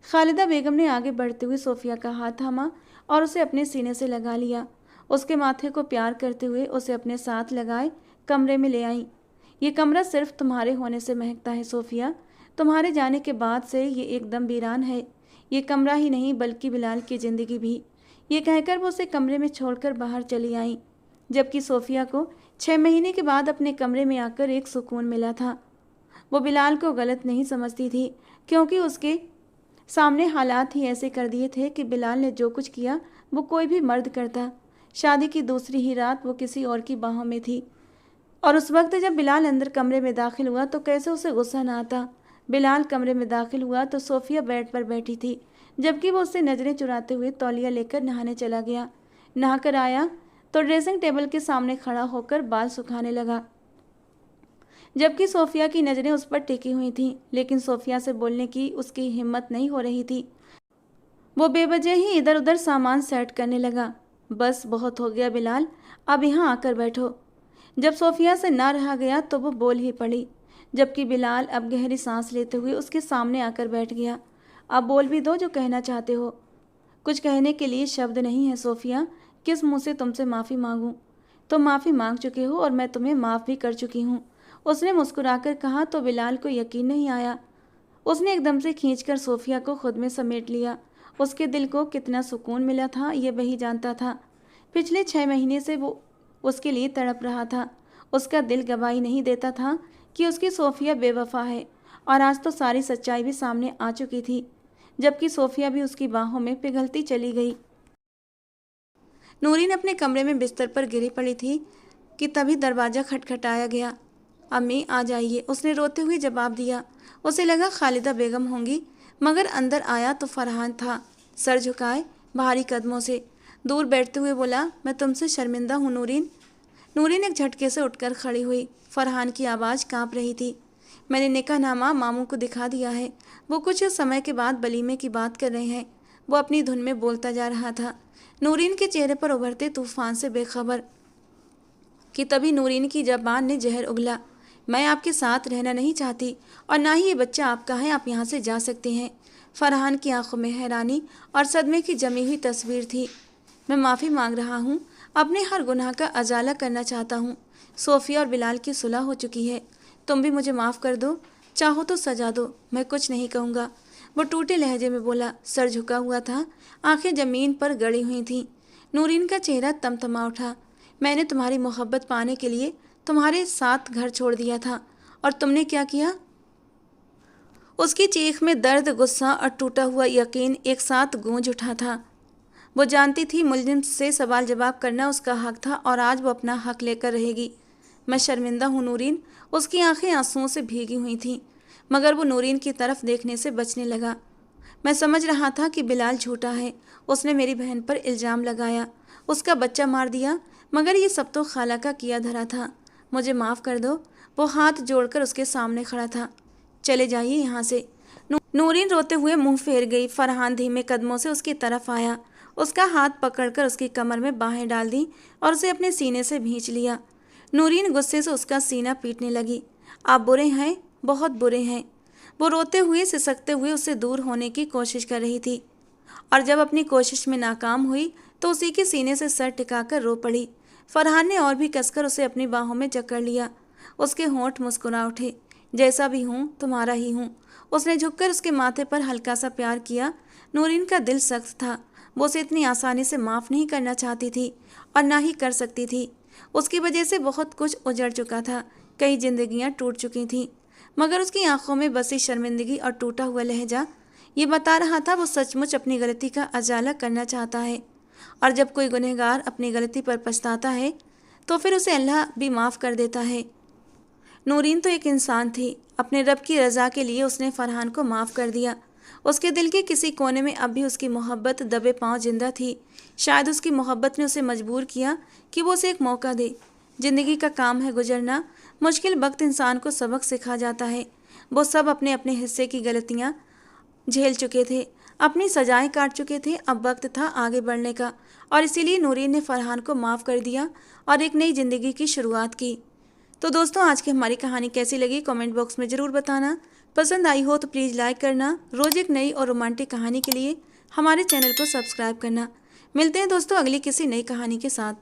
खालिदा बेगम ने आगे बढ़ते हुए सोफिया का हाथ थामा और उसे अपने सीने से लगा लिया। उसके माथे को प्यार करते हुए उसे अपने साथ लगाए कमरे में ले आई। ये कमरा सिर्फ तुम्हारे होने से महकता है सोफिया। तुम्हारे जाने के बाद से ये एकदम वीरान है। ये कमरा ही नहीं बल्कि बिलाल की ज़िंदगी भी। ये कहकर वो उसे कमरे में छोड़कर बाहर चली आई, जबकि सोफिया को 6 महीने के बाद अपने कमरे में आकर एक सुकून मिला था। वो बिलाल को गलत नहीं समझती थी, क्योंकि उसके सामने हालात ही ऐसे कर दिए थे कि बिलाल ने जो कुछ किया वो कोई भी मर्द करता। शादी की दूसरी ही रात वो किसी और की बाहों में थी, और उस वक्त जब बिलाल अंदर कमरे में दाखिल हुआ तो कैसे उसे गुस्सा ना आता। बिलाल कमरे में दाखिल हुआ तो सोफिया बेड पर बैठी थी, जबकि वो उससे नज़रें चुराते हुए तौलिया लेकर नहाने चला गया। नहाकर आया तो ड्रेसिंग टेबल के सामने खड़ा होकर बाल सुखाने लगा, जबकि सोफिया की नज़रें उस पर टिकी हुई थीं, लेकिन सोफिया से बोलने की उसकी हिम्मत नहीं हो रही थी। वो बेवजह ही इधर उधर सामान सेट करने लगा। बस बहुत हो गया बिलाल, अब यहाँ आकर बैठो। जब सोफिया से ना रहा गया तो वो बोल ही पड़ी, जबकि बिलाल अब गहरी सांस लेते हुए उसके सामने आकर बैठ गया। अब बोल भी दो जो कहना चाहते हो। कुछ कहने के लिए शब्द नहीं है सोफिया, किस मुंह से तुमसे माफ़ी मांगूं? तुम माफ़ी मांग चुके हो और मैं तुम्हें माफ़ भी कर चुकी हूँ, उसने मुस्कुराकर कहा। तो बिलाल को यकीन नहीं आया। उसने एकदम से खींचकर सोफिया को खुद में समेट लिया। उसके दिल को कितना सुकून मिला था ये वही जानता था। पिछले 6 महीने से वो उसके लिए तड़प रहा था। उसका दिल गवाही नहीं देता था कि उसकी सोफिया बेवफा है, और आज तो सारी सच्चाई भी सामने आ चुकी थी, जबकि सोफिया भी उसकी बाहों में पिघलती चली गई। नूरीन अपने कमरे में बिस्तर पर गिरी पड़ी थी कि तभी दरवाज़ा खटखटाया गया। अम्मी आ जाइए, उसने रोते हुए जवाब दिया। उसे लगा खालिदा बेगम होंगी, मगर अंदर आया तो फरहान था, सर झुकाए भारी कदमों से। दूर बैठते हुए बोला, मैं तुमसे शर्मिंदा हूँ नूरीन। नूरीन एक झटके से उठकर खड़ी हुई। फरहान की आवाज़ कांप रही थी। मैंने निकाहनामा मामू को दिखा दिया है, वो कुछ समय के बाद वलीमे की बात कर रहे हैं। वो अपनी धुन में बोलता जा रहा था, नूरीन के चेहरे पर उभरते तूफान से बेखबर कि तभी नूरीन की ज़बान ने जहर उगला। मैं आपके साथ रहना नहीं चाहती और ना ही ये बच्चा आपका है, आप यहाँ से जा सकते हैं। फरहान की आंखों में हैरानी और सदमे की जमी हुई तस्वीर थी। मैं माफ़ी मांग रहा हूँ, अपने हर गुनाह का अजाला करना चाहता हूँ। सोफ़िया और बिलाल की सुलह हो चुकी है, तुम भी मुझे माफ़ कर दो, चाहो तो सजा दो, मैं कुछ नहीं कहूँगा। वो टूटे लहजे में बोला, सर झुका हुआ था, आंखें ज़मीन पर गड़ी हुई थीं। नूरीन का चेहरा तमतमा उठा। मैंने तुम्हारी मोहब्बत पाने के लिए तुम्हारे साथ घर छोड़ दिया था, और तुमने क्या किया? उसकी चीख में दर्द, गुस्सा और टूटा हुआ यकीन एक साथ गूंज उठा था। वो जानती थी मुलजिम से सवाल जवाब करना उसका हक था और आज वो अपना हक लेकर रहेगी। मैं शर्मिंदा हूँ नूरीन। उसकी आंखें आंसुओं से भीगी हुई थीं, मगर वो नूरीन की तरफ देखने से बचने लगा। मैं समझ रहा था कि बिलाल झूठा है, उसने मेरी बहन पर इल्ज़ाम लगाया, उसका बच्चा मार दिया, मगर ये सब तो खाला का किया धरा था। मुझे माफ़ कर दो। वो हाथ जोड़कर उसके सामने खड़ा था। चले जाइए यहाँ से। नूरीन रोते हुए मुंह फेर गई। फरहान धीमे कदमों से उसकी तरफ आया, उसका हाथ पकड़कर उसकी कमर में बाहें डाल दी और उसे अपने सीने से भींच लिया। नूरीन गुस्से से उसका सीना पीटने लगी। आप बुरे हैं, बहुत बुरे हैं। वो रोते हुए सिसकते हुए उससे दूर होने की कोशिश कर रही थी, और जब अपनी कोशिश में नाकाम हुई तो उसी के सीने से सर टिकाकर रो पड़ी। फरहान ने और भी कसकर उसे अपनी बाहों में जकड़ लिया। उसके होंठ मुस्कुरा उठे। जैसा भी हूँ तुम्हारा ही हूँ। उसने झुककर उसके माथे पर हल्का सा प्यार किया। नूरीन का दिल सख्त था। वो उसे इतनी आसानी से माफ़ नहीं करना चाहती थी और ना ही कर सकती थी। उसकी वजह से बहुत कुछ उजड़ चुका था, कई जिंदगियां टूट चुकी थीं, मगर उसकी आंखों में बसी शर्मिंदगी और टूटा हुआ लहजा ये बता रहा था वो सचमुच अपनी गलती का अजाला करना चाहता है। और जब कोई गुनहगार अपनी गलती पर पछताता है तो फिर उसे अल्लाह भी माफ़ कर देता है। नूरीन तो एक इंसान थी। अपने रब की रज़ा के लिए उसने फरहान को माफ़ कर दिया। उसके दिल के किसी कोने में अब भी उसकी मोहब्बत दबे पांव जिंदा थी। शायद उसकी मोहब्बत ने उसे मजबूर किया कि वो उसे एक मौका दे। ज़िंदगी का काम है गुजरना। मुश्किल वक्त इंसान को सबक सिखा जाता है। वो सब अपने अपने हिस्से की गलतियाँ झेल चुके थे, अपनी सजाएं काट चुके थे। अब वक्त था आगे बढ़ने का, और इसीलिए नूरीन ने फरहान को माफ़ कर दिया और एक नई ज़िंदगी की शुरुआत की। तो दोस्तों, आज की हमारी कहानी कैसी लगी कमेंट बॉक्स में ज़रूर बताना। पसंद आई हो तो प्लीज़ लाइक करना। रोज़ एक नई और रोमांटिक कहानी के लिए हमारे चैनल को सब्सक्राइब करना। मिलते हैं दोस्तों अगली किसी नई कहानी के साथ।